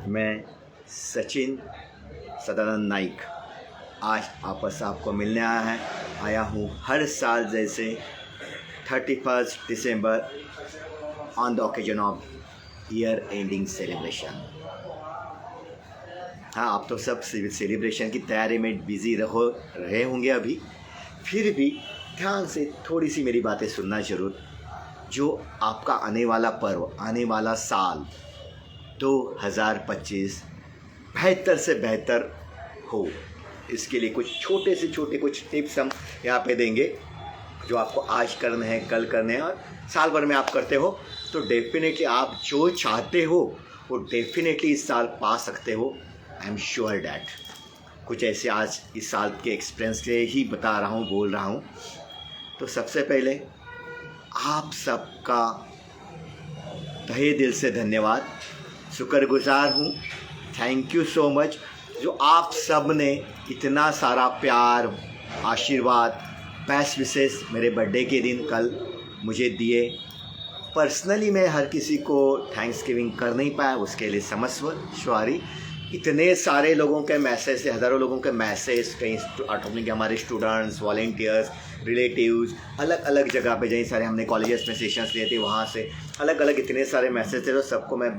मैं सचिन सदानंद नाइक आज वापस आपको मिलने आया हूँ हर साल जैसे 31 दिसंबर on the occasion of year ending celebration. हाँ, आप तो सब सेलिब्रेशन की तैयारी में बिज़ी रहे होंगे अभी, फिर भी ध्यान से थोड़ी सी मेरी बातें सुनना ज़रूर। जो आपका आने वाला पर्व, आने वाला साल 2025 बेहतर से बेहतर हो, इसके लिए कुछ छोटे से छोटे कुछ टिप्स हम यहाँ पे देंगे जो आपको आज करने हैं, कल करने हैं और साल भर में आप करते हो तो डेफिनेटली आप जो चाहते हो वो डेफिनेटली इस साल पा सकते हो। I am sure that. कुछ ऐसे आज इस साल के एक्सपीरियंस से ही बता रहा हूँ, बोल रहा हूँ। तो सबसे पहले आप सबका तहे दिल से धन्यवाद, शुक्रगुजार हूँ। थैंक यू सो मच जो आप सब ने इतना सारा प्यार, आशीर्वाद, बेस्ट विशेष मेरे बर्थडे के दिन कल मुझे दिए। पर्सनली मैं हर किसी को थैंक्स गिविंग कर नहीं पाया, उसके लिए समस्व सॉरी। इतने सारे लोगों के मैसेज से, हज़ारों लोगों के मैसेज, कहीं ऑटोमेटिक हमारे स्टूडेंट्स, वॉलेंटियर्स, रिलेटिव्स, अलग अलग जगह पे जहीं सारे हमने कॉलेजेस में सेशंस लिए थे वहाँ से अलग अलग इतने सारे मैसेज थे, तो सबको मैं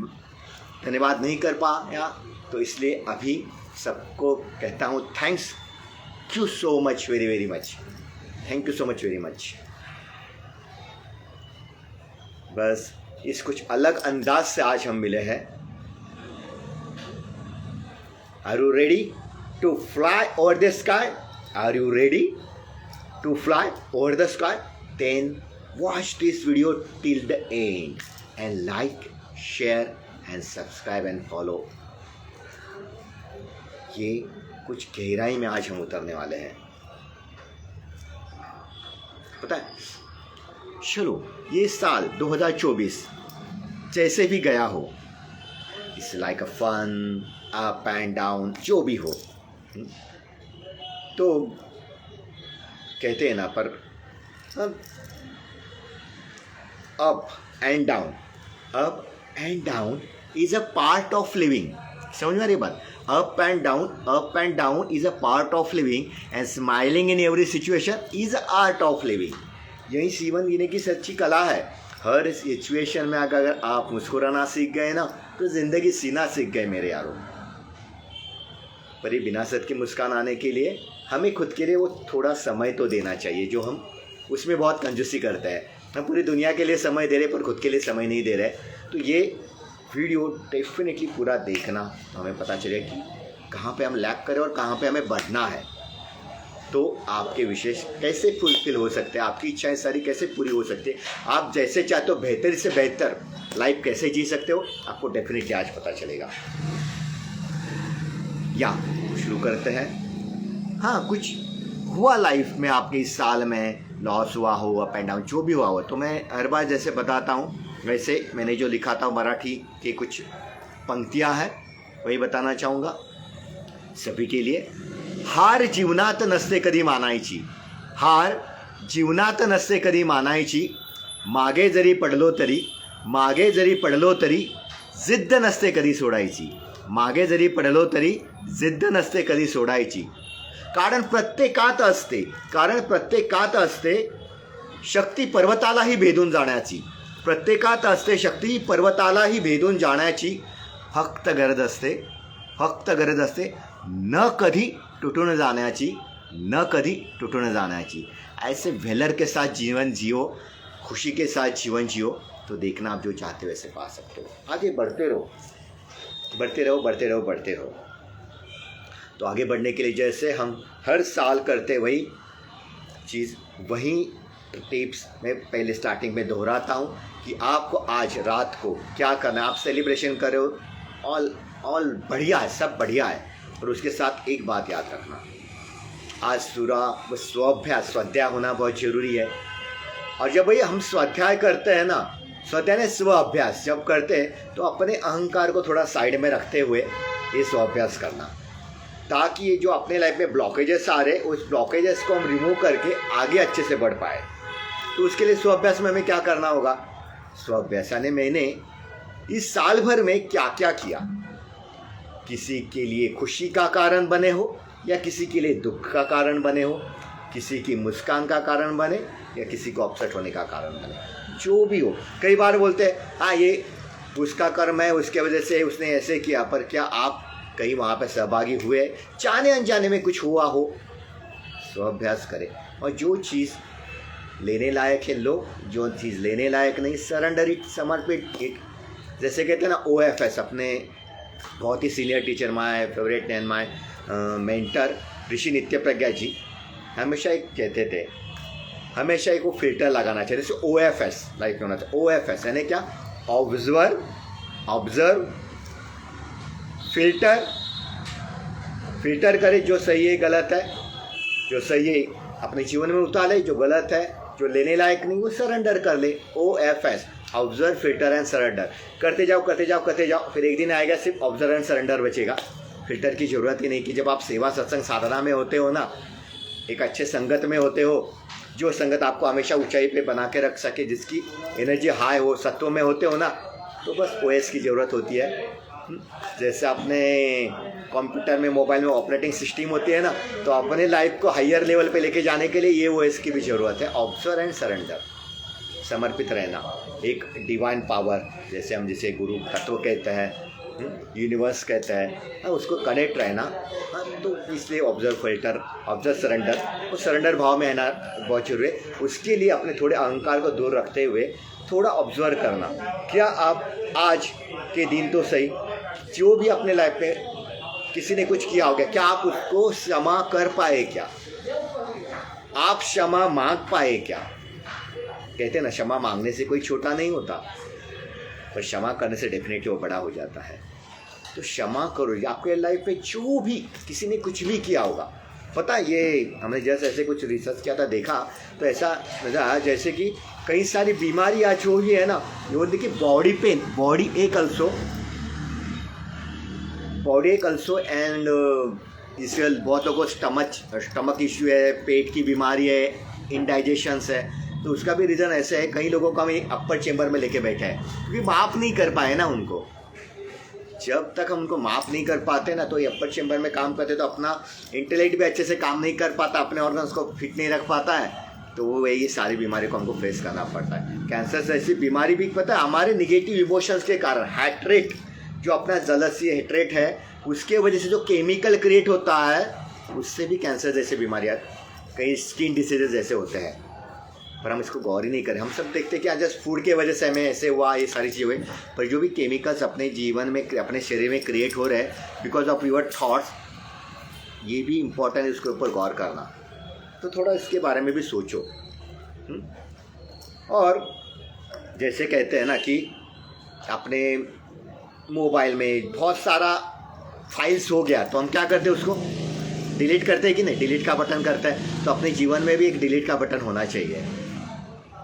धन्यवाद नहीं कर पाया। तो इसलिए अभी सबको कहता हूँ thanks you so much, very very much, thank you so much very much. बस इस कुछ अलग अंदाज से आज हम मिले हैं। Are you ready to fly over the sky? Are you ready to fly over the sky? Then watch this video till the end and like, share and subscribe and follow. ये कुछ गहराई में आज हम उतरने वाले हैं, पता है। चलो, ये साल 2024 जैसे भी गया हो, it's like a fun, up and down, जो भी हो। तो कहते हैं ना, पर up and down is a part of living. समझ में आ रही बात? Up and down is a part of living and smiling in every situation is a art of living. यही जीवन जीने की सच्ची कला है। हर सिचुएशन में अगर आप मुस्कुराना सीख गए ना, तो ज़िंदगी सीना सीख गए मेरे यारों। पर ये विनाशत की मुस्कान आने के लिए हमें खुद के लिए वो थोड़ा समय तो देना चाहिए, जो हम उसमें बहुत कंजूसी करते हैं। हम पूरी दुनिया के लिए समय दे रहे पर खुद के लिए समय नहीं दे रहे। तो ये वीडियो डेफिनेटली पूरा देखना, तो हमें पता चले कि कहाँ पे हम लैग करें और कहाँ पे हमें बढ़ना है। तो आपके विशेष कैसे फुलफिल हो सकते हैं, आपकी इच्छाएं सारी कैसे पूरी हो सकती है, आप जैसे चाहते हो बेहतर से बेहतर लाइफ कैसे जी सकते हो, आपको डेफिनेटली आज पता चलेगा। या शुरू करते हैं। हाँ, कुछ हुआ लाइफ में आपके इस साल में, लॉस हुआ हो, अप एंड डाउन जो भी हुआ हो, तो मैं हर बार जैसे बताता हूँ वैसे मैंने जो लिखा था मराठी की कुछ पंक्तियाँ हैं वही बताना चाहूँगा सभी के लिए। हार जीवनात नसते कधी मानायची, हार जीवनात नसते कधी मानायची, मागे जरी पडलो तरी जिद्द नसते कधी सोडायची, मागे जरी पडलो तरी जिद्द नसते कधी सोडायची। कारण प्रत्येकात असते शक्ती पर्वतालाही भेदून जाण्याची, प्रत्येकात असते शक्ती पर्वतालाही भेदून जाण्याची। फक्त गरज असते न कधी टूटून जाण्याची। ऐसे वेलर के साथ जीवन जियो, खुशी के साथ जीवन जियो, तो देखना आप जो चाहते हो वैसे पा सकते हो। आगे बढ़ते रहो। तो आगे बढ़ने के लिए जैसे हम हर साल करते वही चीज़, वही टिप्स मैं पहले स्टार्टिंग में दोहराता हूँ कि आपको आज रात को क्या करना है। आप सेलिब्रेशन करो, ऑल बढ़िया है, सब बढ़िया है, और उसके साथ एक बात याद रखना, आज स्वाध्याय होना बहुत ज़रूरी है। और जब भाई हम स्वाध्याय करते हैं ना, स्वाध्याय ने स्व अभ्यास जब करते हैं, तो अपने अहंकार को थोड़ा साइड में रखते हुए ये स्व अभ्यास करना, ताकि ये जो अपने लाइफ में ब्लॉकेजेस आ रहे, उस ब्लॉकेजेस को हम रिमूव करके आगे अच्छे से बढ़ पाए। तो उसके लिए स्व अभ्यास में हमें क्या करना होगा? स्व अभ्यास यानी मैंने इस साल भर में क्या क्या किया, किसी के लिए खुशी का कारण बने हो या किसी के लिए दुख का कारण बने हो, किसी की मुस्कान का कारण बने या किसी को अपसेट होने का कारण बने, जो भी हो। कई बार बोलते हैं हाँ ये उसका कर्म है, उसके वजह से उसने ऐसे किया, पर क्या आप कहीं वहाँ पे सहभागी हुए? जाने अनजाने में कुछ हुआ हो, स्वाभ्यास करें। और जो चीज़ लेने लायक है लो, जो चीज़ लेने लायक नहीं सरेंडर इट, समर्पित इट। जैसे कहते हैं ना OFS, अपने बहुत ही senior teacher my favourite and my mentor Rishi Nitya Pragya जी हमेशा एक कहते थे, हमेशा एक वो फिल्टर लगाना चाहिए। जैसे OFS लाइफ में होना चाहिए। OFS यानी क्या? ऑब्जर्व, फिल्टर करे, जो सही है गलत है, जो सही है अपने जीवन में उतारे, जो गलत है जो लेने लायक नहीं वो सरेंडर कर ले। OFS, observe, filter and surrender. करते जाओ, फिर एक दिन आएगा सिर्फ ऑब्जर्व एंड सरेंडर बचेगा। फिल्टर की ज़रूरत ही नहीं। कि जब आप सेवा सत्संग साधना में होते हो ना, एक अच्छे संगत में होते हो, जो संगत आपको हमेशा ऊंचाई पे बना के रख सके, जिसकी एनर्जी हाई हो, सत्व में होते हो ना, तो बस OS की ज़रूरत होती है। जैसे अपने कंप्यूटर में, मोबाइल में ऑपरेटिंग सिस्टम होती है ना, तो अपने लाइफ को हायर लेवल पे लेके जाने के लिए ये OS की भी ज़रूरत है। ऑब्जर्व एंड सरेंडर, समर्पित रहना, एक डिवाइन पावर, जैसे हम जिसे गुरु तत्व कहते हैं, यूनिवर्स कहते हैं, उसको कनेक्ट रहना। तो इसलिए ऑब्जर्व, फिल्टर, ऑब्जर्व, सरेंडर, और सरेंडर भाव में रहना बहुत जरूरी है। उसके लिए अपने थोड़े अहंकार को दूर रखते हुए थोड़ा ऑब्जर्व करना। क्या आप आज के दिन तो सही, जो भी अपने लाइफ में किसी ने कुछ किया होगा, क्या आप उसको क्षमा कर पाए? क्या आप क्षमा मांग पाए? क्या कहते हैं ना, क्षमा मांगने से कोई छोटा नहीं होता, पर क्षमा करने से डेफिनेटली वो बड़ा हो जाता है। तो क्षमा करो। आपके लाइफ में जो भी किसी ने कुछ भी किया होगा, पता है ये हमने जैसे ऐसे कुछ रिसर्च किया था, देखा तो ऐसा नजर आया जैसे कि कई सारी बीमारी आज जो ही है ना, वो देखिए बॉडी पेन, बॉडी एक अल्सो एंड इससे बहुत लोगों को स्टमक इश्यू है, पेट की बीमारी है, इंडाइजेशंस है। तो उसका भी रीज़न ऐसा है, कई लोगों को हम अपर चेम्बर में लेके बैठे हैं क्योंकि माफ़ नहीं कर पाए ना उनको। जब तक हम उनको माफ़ नहीं कर पाते ना, तो ये अपर चेम्बर में काम करते तो अपना इंटेलेक्ट भी अच्छे से काम नहीं कर पाता, अपने ऑर्गन्स को फिट नहीं रख पाता है, तो वो ये सारी बीमारी को हमको फेस करना पड़ता है। कैंसर जैसी बीमारी भी पता है हमारे निगेटिव इमोशंस के कारण, हेट्रेट, जो अपना जलसी हेट्रेट है, उसके वजह से जो केमिकल क्रिएट होता है, उससे भी कैंसर जैसी बीमारियाँ, कई स्किन डिसीजेज जैसे होते हैं। पर हम इसको गौर ही नहीं करें। हम सब देखते हैं कि आज जस्ट फूड के वजह से हमें ऐसे हुआ, ये सारी चीज़ें हुई, पर जो भी केमिकल्स अपने जीवन में, अपने शरीर में क्रिएट हो रहे हैं बिकॉज ऑफ योर थॉट्स, ये भी इम्पोर्टेंट है इसके ऊपर गौर करना। तो थोड़ा इसके बारे में भी सोचो। और जैसे कहते हैं ना कि अपने मोबाइल में बहुत सारा फाइल्स हो गया, तो हम क्या करते हैं, उसको डिलीट करते हैं कि नहीं, डिलीट का बटन करते हैं। तो अपने जीवन में भी एक डिलीट का बटन होना चाहिए।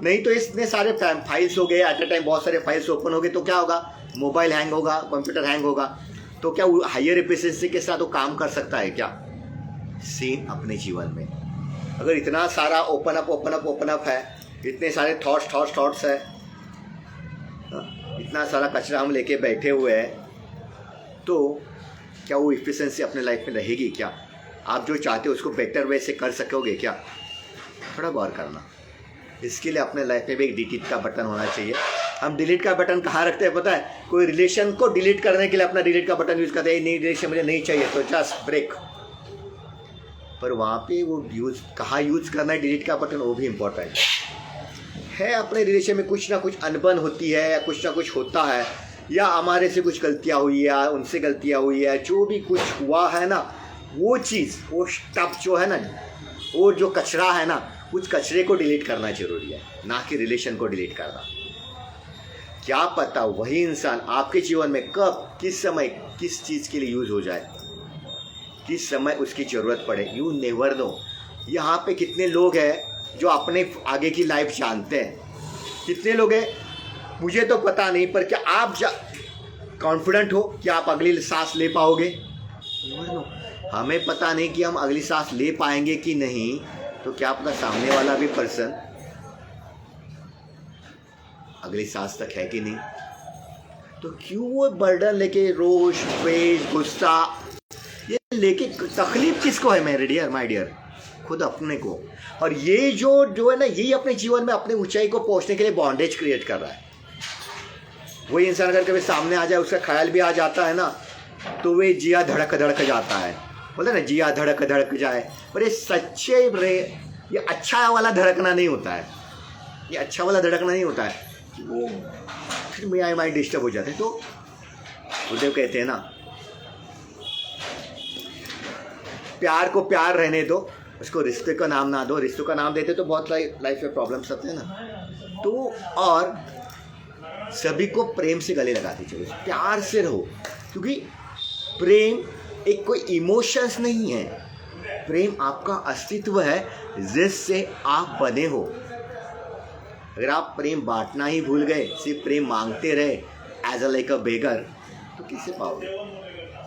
नहीं तो इतने सारे फाइल्स हो गए, एट ए टाइम बहुत सारे फाइल्स ओपन हो गए, तो क्या होगा, मोबाइल हैंग होगा, कंप्यूटर हैंग होगा। तो क्या हायर एफिशिएंसी के साथ वो काम कर सकता है क्या? सेम अपने जीवन में अगर इतना सारा ओपन अप है, इतने सारे थॉट्स है, इतना सारा कचरा हम लेके बैठे हुए हैं, तो क्या वो एफिशिएंसी अपने लाइफ में रहेगी क्या? आप जो चाहते हो उसको बेटर वे से कर सकोगे क्या? थोड़ा गौर करना। इसके लिए अपने लाइफ में भी एक डिलीट का बटन होना चाहिए। हम डिलीट का बटन कहाँ रखते हैं पता है? कोई रिलेशन को डिलीट करने के लिए अपना डिलीट का बटन यूज़ करते हैं, नहीं रिलेशन मुझे नहीं चाहिए तो जस्ट ब्रेक। पर वहाँ पे वो कहाँ यूज़ करना है डिलीट का बटन, वो भी इम्पोर्टेंट है। अपने रिलेशन में कुछ ना कुछ अनबन होती है, या कुछ ना कुछ होता है, या हमारे से कुछ गलतियाँ हुई है, या उनसे गलतियाँ हुई है, जो भी कुछ हुआ है ना, वो चीज़, वो स्टफ जो है ना, वो जो कचरा है ना, उस कचरे को डिलीट करना जरूरी है, ना कि रिलेशन को डिलीट करना। क्या पता वही इंसान आपके जीवन में कब, किस समय, किस चीज़ के लिए यूज़ हो जाए, किस समय उसकी ज़रूरत पड़े, यू नेवर नो। यहाँ पे कितने लोग हैं जो अपने आगे की लाइफ जानते हैं, कितने लोग हैं मुझे तो पता नहीं, पर क्या आप कॉन्फिडेंट हो कि आप अगली सांस ले पाओगे? Never know. हमें पता नहीं कि हम अगली सांस ले पाएंगे कि नहीं, तो क्या आपका सामने वाला भी पर्सन अगली सांस तक है कि नहीं? तो क्यों वो बर्डन लेके रोष, द्वेष, गुस्सा ये लेके, तकलीफ किसको है मेरे डियर, माय डियर? खुद अपने को। और ये जो है ना, यही अपने जीवन में अपने ऊंचाई को पहुंचने के लिए बॉन्डेज क्रिएट कर रहा है। वही इंसान अगर कभी सामने आ जाए, उसका ख्याल भी आ जाता है ना, तो वे जिया धड़क धड़क जाता है, बोलते ना जिया धड़क धड़क जाए। पर ये सच्चे ये अच्छा वाला धड़कना नहीं होता है, ये अच्छा वाला धड़कना नहीं होता है, वो फिर मेरा माइंड डिस्टर्ब हो जाता है। तो गुरुदेव कहते हैं ना, प्यार को प्यार रहने दो, उसको रिश्ते का नाम ना दो। रिश्तों का नाम देते तो बहुत लाइफ में प्रॉब्लम्स आते हैं ना। तो और सभी को प्रेम से गले लगाते चलो, प्यार से रहो, क्योंकि प्रेम एक कोई इमोशंस नहीं है, प्रेम आपका अस्तित्व है जिससे आप बने हो। अगर आप प्रेम बांटना ही भूल गए, सिर्फ प्रेम मांगते रहे एज अ लाइक अ बेगर, तो किससे पाओगे?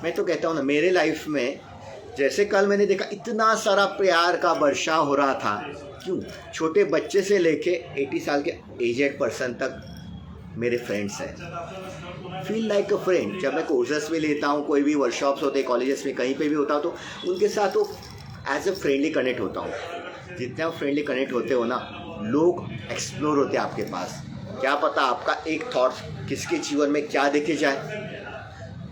मैं तो कहता हूँ ना, मेरे लाइफ में जैसे कल मैंने देखा इतना सारा प्यार का वर्षा हो रहा था। क्यों? छोटे बच्चे से लेके 80 साल के एजेड पर्सन तक मेरे फ्रेंड्स हैं। फील लाइक अ फ्रेंड। जब मैं कोर्सेस में लेता हूँ, कोई भी वर्कशॉप्स होते हैं, कॉलेजेस में कहीं पे भी होता हूँ, तो उनके साथ तो एज अ फ्रेंडली कनेक्ट होता हूँ। जितने आप फ्रेंडली कनेक्ट होते हो ना, लोग एक्सप्लोर होते हैं आपके पास। क्या पता आपका एक थॉट किसके जीवन में क्या देखे जाए।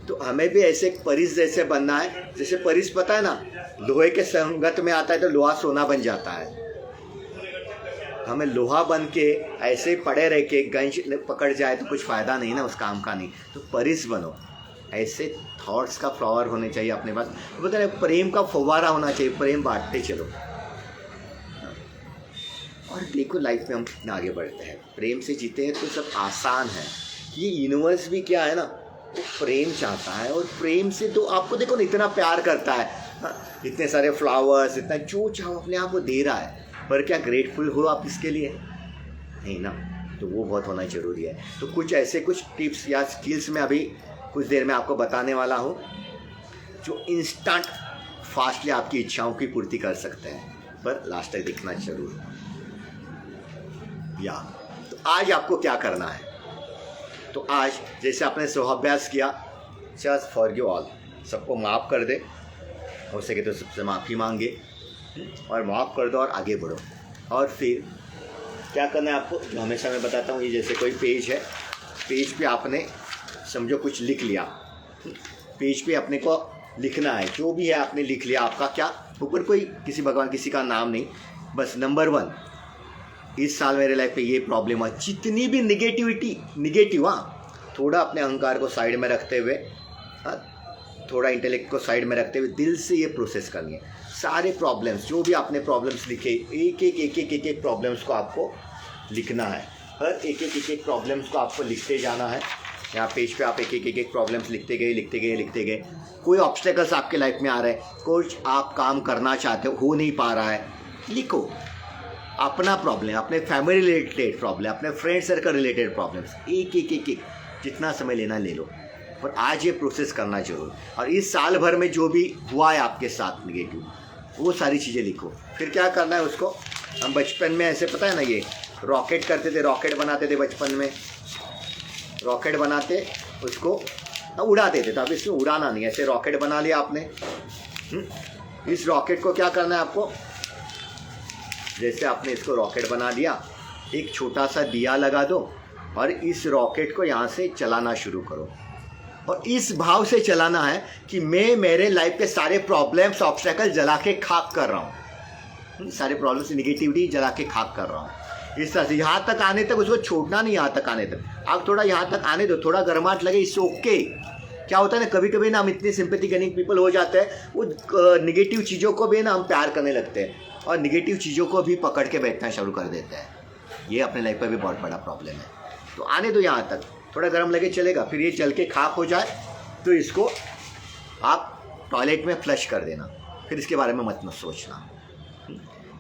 तो हमें भी ऐसे परिस जैसे बनना है, जैसे परिस पता है ना, लोहे के संगत में आता है तो लोहा सोना बन जाता है। हमें लोहा बन के ऐसे ही पड़े रह के गंज पकड़ जाए तो कुछ फ़ायदा नहीं ना, उस काम का नहीं। तो परिस बनो, ऐसे थॉट्स का फ्लावर होने चाहिए अपने पास। बोलते हैं प्रेम का फव्वारा होना चाहिए, प्रेम बांटते चलो। और देखो लाइफ में हम आगे बढ़ते हैं, प्रेम से जीते हैं तो सब आसान है। ये यूनिवर्स भी क्या है ना, वो प्रेम चाहता है, और प्रेम से तो आपको देखो ना इतना प्यार करता है, इतने सारे फ्लावर्स, इतना जो चाहो अपने आप को दे रहा है। पर क्या ग्रेटफुल हो आप इसके लिए? नहीं ना। तो वो बहुत होना ज़रूरी है। तो कुछ ऐसे कुछ टिप्स या स्किल्स मैं अभी कुछ देर में आपको बताने वाला हूँ, जो इंस्टेंट फास्टली आपकी इच्छाओं की पूर्ति कर सकते हैं। पर लास्ट तक देखना जरूर। या तो आज आपको क्या करना है? तो आज जैसे आपने स्वाभ्यास किया, जस्ट फॉरगिव ऑल, सबको माफ़ कर दे, हो सके तो सबसे माफ़ी मांगे और माफ़ कर दो और आगे बढ़ो। और फिर क्या करना है आपको, जो हमेशा मैं बताता हूँ, ये जैसे कोई पेज है, पेज पे आपने समझो कुछ लिख लिया, पेज पे अपने को लिखना है, जो भी है आपने लिख लिया। आपका क्या ऊपर कोई किसी भगवान किसी का नाम नहीं, बस नंबर 1, इस साल मेरे लाइफ पे ये प्रॉब्लम हुआ। जितनी भी निगेटिव थोड़ा अपने अहंकार को साइड में रखते हुए, थोड़ा इंटेलेक्ट को साइड में रखते हुए दिल से ये प्रोसेस करनी है। सारे प्रॉब्लम्स, जो भी आपने प्रॉब्लम्स लिखे, एक प्रॉब्लम्स को आपको लिखना है। हर एक प्रॉब्लम्स को आपको लिखते जाना है। यहाँ पेज पे आप एक प्रॉब्लम्स लिखते गए। कोई ऑब्स्टेकल्स आपके लाइफ में आ रहे हैं, कुछ आप काम करना चाहते हो नहीं पा रहा है, लिखो अपना प्रॉब्लम, अपने फैमिली रिलेटेड प्रॉब्लम, अपने फ्रेंड सर्कल रिलेटेड प्रॉब्लम्स, एक जितना समय लेना ले लो। पर आज ये प्रोसेस करना जरूर। और इस साल भर में जो भी हुआ है आपके साथ निगेटिव, वो सारी चीज़ें लिखो। फिर क्या करना है उसको, हम बचपन में ऐसे पता है ना, ये रॉकेट करते थे, रॉकेट बनाते थे बचपन में, रॉकेट बनाते उसको उड़ाते थे। तो अब इसमें उड़ाना नहीं, ऐसे रॉकेट बना लिया आपने। इस रॉकेट को क्या करना है आपको, जैसे आपने इसको रॉकेट बना दिया, एक छोटा सा दिया लगा दो और इस रॉकेट को यहाँ से चलाना शुरू करो। और इस भाव से चलाना है कि मैं मेरे लाइफ के सारे प्रॉब्लम्स, ऑब्स्टेकल जला के खाक कर रहा हूँ, सारे प्रॉब्लम्स, निगेटिविटी जला के खाक कर रहा हूँ। इस तरह से यहाँ तक आने तक उसको छोड़ना नहीं, यहाँ तक आने तक आप थोड़ा यहाँ तक आने दो, थोड़ा गर्माहट लगे, इट्स ओके। क्या होता है ना, कभी कभी ना हम इतने सिंपैथेटिक पीपल हो जाते हैं, वो निगेटिव चीज़ों को भी ना हम प्यार करने लगते हैं और निगेटिव चीज़ों को भी पकड़ के बैठना शुरू कर देते हैं। ये अपने लाइफ पर भी बहुत बड़ा प्रॉब्लम है। तो आने दो यहाँ तक, थोड़ा गर्म लगे चलेगा, फिर ये जल के खाक हो जाए तो इसको आप टॉयलेट में फ्लश कर देना, फिर इसके बारे में मत सोचना।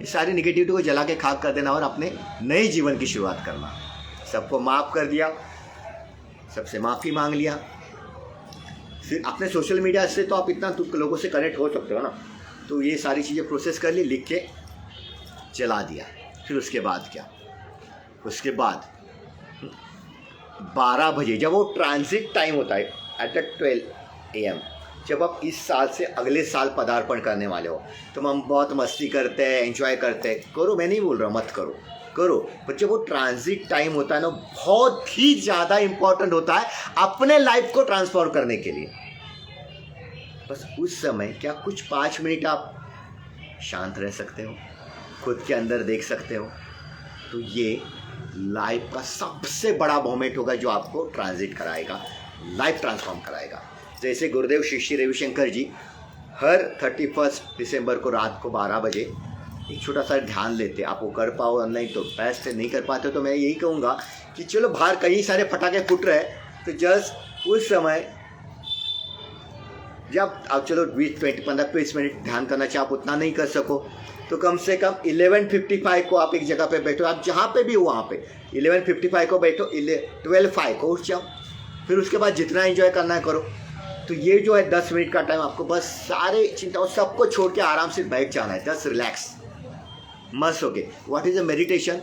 इस सारी निगेटिविटी को जला के खाक कर देना और अपने नए जीवन की शुरुआत करना। सबको माफ़ कर दिया, सबसे माफ़ी मांग लिया। फिर अपने सोशल मीडिया से तो आप इतना लोगों से कनेक्ट हो सकते हो ना, तो ये सारी चीज़ें प्रोसेस कर ली, लिख के जला दिया। फिर उसके बाद क्या, उसके बाद 12 बजे जब वो ट्रांजिट टाइम होता है एट द 12 AM, जब आप इस साल से अगले साल पदार्पण करने वाले हो, तो हम बहुत मस्ती करते हैं, एंजॉय करते हैं, करो, मैं नहीं बोल रहा मत करो, करो, पर जब वो ट्रांजिट टाइम होता है ना, बहुत ही ज़्यादा इंपॉर्टेंट होता है अपने लाइफ को ट्रांसफॉर्म करने के लिए। बस उस समय क्या कुछ 5 मिनट आप शांत रह सकते हो, खुद के अंदर देख सकते हो, तो ये लाइफ का सबसे बड़ा मोमेंट होगा जो आपको ट्रांजिट कराएगा, लाइफ ट्रांसफॉर्म कराएगा। जैसे गुरुदेव श्री श्री रविशंकर जी हर 31 दिसंबर को रात को 12 बजे एक छोटा सा ध्यान लेते। आप वो कर पाओ नहीं तो बेस्ट, नहीं कर पाते तो मैं यही कहूँगा कि चलो बाहर कई सारे पटाखे फूट रहे, तो जस्ट उस समय जब आप चलो 15-20 मिनट ध्यान करना चाहिए, आप उतना नहीं कर सको तो कम से कम 11:55 को आप एक जगह पे बैठो, आप जहाँ पे भी हो वहाँ पे 11:55 को बैठो, 12:05 को उठ जाओ, फिर उसके बाद जितना एंजॉय करना है करो। तो ये जो है 10 मिनट का टाइम, आपको बस सारे चिंताओं सबको छोड़ के आराम से बैठ जाना है, जस्ट रिलैक्स मस्त होके। What is a meditation?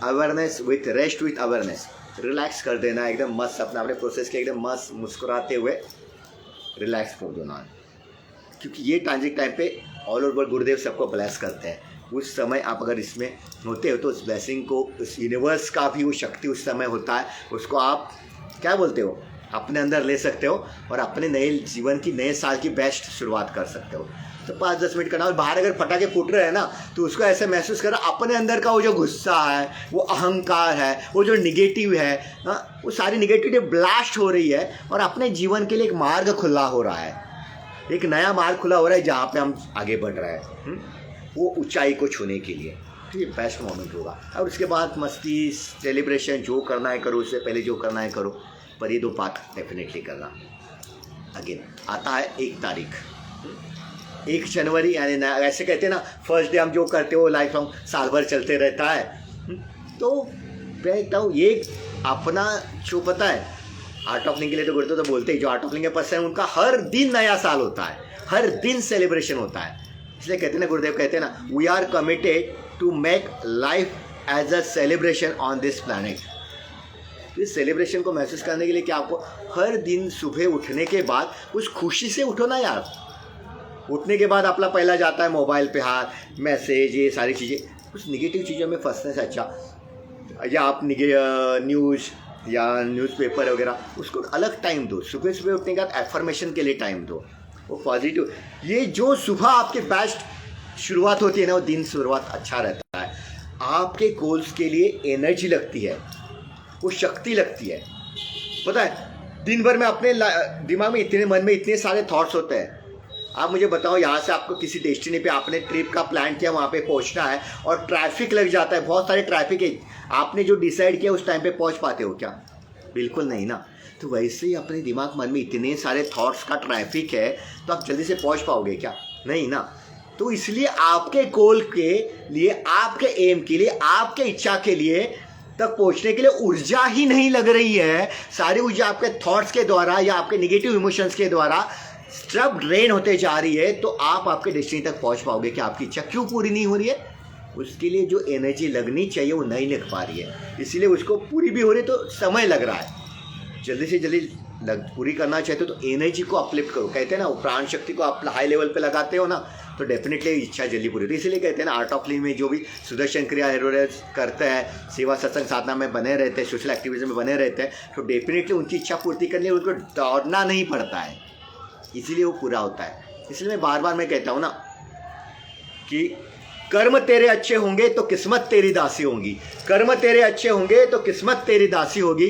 Awareness with rest with awareness, relax कर देना एकदम मस्त, अपने प्रोसेस के एकदम मस्त मुस्कुराते हुए रिलैक्स हो देना, क्योंकि ये ट्रांजिट टाइम पे ऑल ओवर गुरुदेव सबको ब्लेस करते हैं। उस समय आप अगर इसमें होते हो तो उस ब्लेसिंग को, उस यूनिवर्स का भी वो शक्ति उस समय होता है, उसको आप क्या बोलते हो अपने अंदर ले सकते हो और अपने नए जीवन की, नए साल की बेस्ट शुरुआत कर सकते हो। तो 5-10 मिनट करना। और बाहर अगर पटाखे फूट रहे हैं ना, तो उसको ऐसे महसूस करो अपने अंदर का वो जो गुस्सा है, वो अहंकार है, वो जो निगेटिव है, वो सारी निगेटिविटी ब्लास्ट हो रही है और अपने जीवन के लिए एक मार्ग खुला हो रहा है, एक नया मार्ग खुला हो रहा है जहाँ पे हम आगे बढ़ रहे हैं वो ऊंचाई को छूने के लिए। तो ये बेस्ट मोमेंट होगा। और उसके बाद मस्ती, सेलिब्रेशन, जो करना है करो, उससे पहले जो करना है करो, पर ये 2 बात डेफिनेटली करना। अगेन आता है 1 तारीख, 1 जनवरी, यानी ऐसे कहते हैं ना, फर्स्ट डे हम जो करते हो लाइफ लॉन्ग साल भर चलते रहता है। तो मैं कहता हूँ ये अपना जो पता है आर्ट ऑफ लिविंग के लिए तो गुरुदेव तो बोलते ही, जो आर्ट ऑफ लिविंग के पर्सन है उनका हर दिन नया साल होता है, हर दिन सेलिब्रेशन होता है। इसलिए कहते हैं ना, गुरुदेव कहते हैं ना, we are committed to make life as a celebration on this planet. तो इस सेलिब्रेशन को महसूस करने के लिए क्या आपको हर दिन सुबह उठने के बाद कुछ खुशी से उठो ना यार। उठने के बाद अपना पहला जाता है मोबाइल पे हाथ, मैसेज, ये सारी चीज़ें, कुछ निगेटिव चीज़ों में फंसने से अच्छा, या आप न्यूज़ या न्यूज़पेपर वगैरह उसको अलग टाइम दो। सुबह सुबह उठने के बाद एफर्मेशन के लिए टाइम दो, वो पॉजिटिव, ये जो सुबह आपके बेस्ट शुरुआत होती है ना, वो दिन शुरुआत अच्छा रहता है, आपके गोल्स के लिए एनर्जी लगती है, वो शक्ति लगती है। पता है दिन भर में अपने दिमाग में इतने, मन में इतने सारे थॉट्स होते हैं। आप मुझे बताओ, यहाँ से आपको किसी डेस्टिनी पे आपने ट्रिप का प्लान किया, वहाँ पे पहुँचना है और ट्रैफिक लग जाता है, बहुत सारे ट्रैफिक है, आपने जो डिसाइड किया उस टाइम पे पहुँच पाते हो क्या? बिल्कुल नहीं ना। तो वैसे ही अपने दिमाग मन में इतने सारे थॉट्स का ट्रैफिक है, तो आप जल्दी से पहुँच पाओगे क्या? नहीं ना। तो इसलिए आपके गोल के लिए, आपके एम के लिए, आपके इच्छा के लिए तक पहुंचने के लिए ऊर्जा ही नहीं लग रही है, सारी ऊर्जा आपके थॉट्स के द्वारा या आपके नेगेटिव इमोशंस के द्वारा सब ड्रेन होते जा रही है, तो आप आपके डेस्टिनी तक पहुंच पाओगे क्या? आपकी इच्छा क्यों पूरी नहीं हो रही है? उसके लिए जो एनर्जी लगनी चाहिए वो नहीं लग पा रही है, इसलिए उसको पूरी भी हो रही तो समय लग रहा है। जल्दी से जल्दी पूरी करना चाहते हो तो एनर्जी को अपलिफ्ट करो। कहते हैं ना, वो प्राण शक्ति को आप हाई लेवल पे लगाते हो ना, तो डेफिनेटली इच्छा जल्दी पूरी होती है। इसलिए कहते हैं ना, आर्ट ऑफ लिविंग में जो भी सुदर्शन क्रिया करते हैं, सेवा सत्संग साधना में बने रहते हैं, सोशल एक्टिविज्म में बने रहते हैं, तो डेफिनेटली उनकी इच्छा पूर्ति करने उनको दौड़ना नहीं पड़ता है, इसीलिए वो पूरा होता है। इसलिए मैं बार बार मैं कहता हूँ ना कि कर्म तेरे अच्छे होंगे तो किस्मत तेरी दासी होगी, कर्म तेरे अच्छे होंगे तो किस्मत तेरी दासी होगी।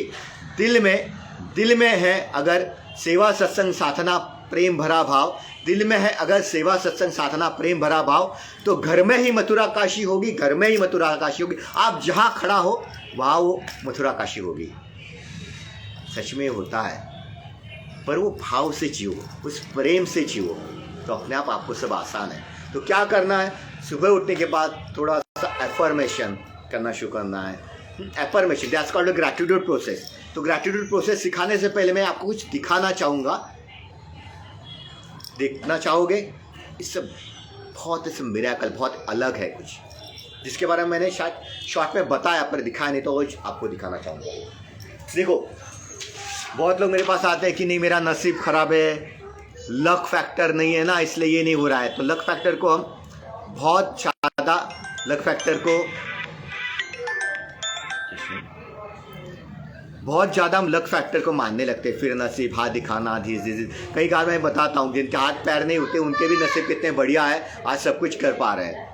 दिल में है अगर सेवा सत्संग साधना प्रेम भरा भाव, दिल में है अगर सेवा सत्संग साधना प्रेम भरा भाव, तो घर में ही मथुरा काशी होगी, घर में ही मथुरा काशी होगी। आप जहाँ खड़ा हो वहाँ वो मथुरा काशी होगी। सच में होता है, पर वो भाव से जियो, उस प्रेम से जियो, तो अपने आप आपको सब आसान है। तो क्या करना है? सुबह उठने के बाद थोड़ा सा एफर्मेशन करना शुरू करना है। Affirmation that's called a gratitude process. तो ग्रैटिट्यूड प्रोसेस सिखाने से पहले मैं आपको कुछ दिखाना चाहूँगा, देखना चाहोगे? इससे बहुत इस मिरेकल बहुत अलग है कुछ, जिसके बारे में मैंने शायद शॉर्ट में बताया पर दिखाया नहीं, तो आज आपको दिखाना चाहूँगा। देखो बहुत लोग मेरे पास आते हैं कि नहीं मेरा नसीब खराब है, लक फैक्टर नहीं है ना, इसलिए ये नहीं हो रहा है। तो लक फैक्टर को हम बहुत ज़्यादा हम लक फैक्टर को मानने लगते हैं। फिर नसीब, हाथ दिखाना, धीरे कई बार मैं बताता हूँ जिनके हाथ पैर नहीं होते उनके भी नसीब कितने बढ़िया है, आज सब कुछ कर पा रहे हैं।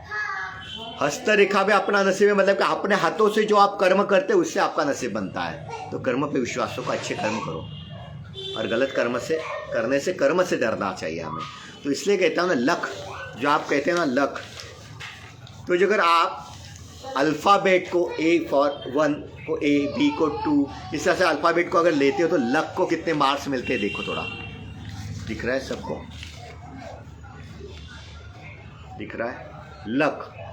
हस्तरेखा में अपना नसीब है, मतलब कि अपने हाथों से जो आप कर्म करते हैं उससे आपका नसीब बनता है। तो कर्म पे विश्वास हो, अच्छे कर्म करो और गलत कर्म से करने से कर्म से डरना चाहिए हमें। तो इसलिए कहता हूँ ना लक, जो आप कहते हैं ना लक, तो जो अगर आप अल्फ़ाबेट को A फॉर 1 को A, B को 2, इस तरह से अल्फ़ाबेट को अगर लेते हो तो लक को कितने मार्क्स मिलते हैं देखो, थोड़ा दिख रहा है सबको, दिख रहा है।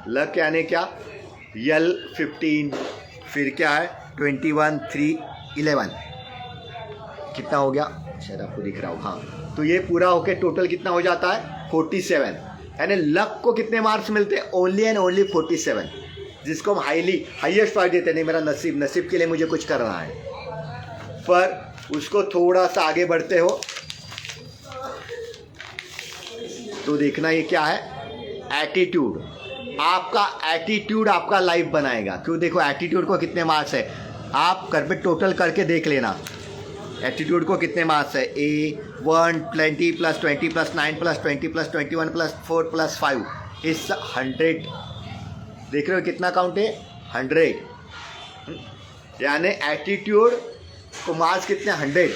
लक यानी क्या, L15, फिर क्या है 21, 3, 11, कितना हो गया शायद आपको दिख रहा हो, हाँ। तो ये पूरा होके टोटल कितना हो जाता है 47। यानी लक को कितने मार्क्स मिलते हैं, ओनली एंड ओनली 47, जिसको हम हाईएस्ट मार्क्स देते हैं। नहीं मेरा नसीब के लिए मुझे कुछ करना है, पर उसको थोड़ा सा आगे बढ़ते हो तो देखना ये क्या है, एटीट्यूड। आपका एटीट्यूड आपका लाइफ बनाएगा। क्यों, देखो एटीट्यूड को कितने मार्क्स है, आप घर पे टोटल करके देख लेना एटीट्यूड को कितने मार्क्स है। A1 20 + 20 + 9 + 20 + 21 + 4 + 5 इस 100, देख रहे हो कितना काउंट है 100। यानी एटीट्यूड को मार्क्स कितने 100।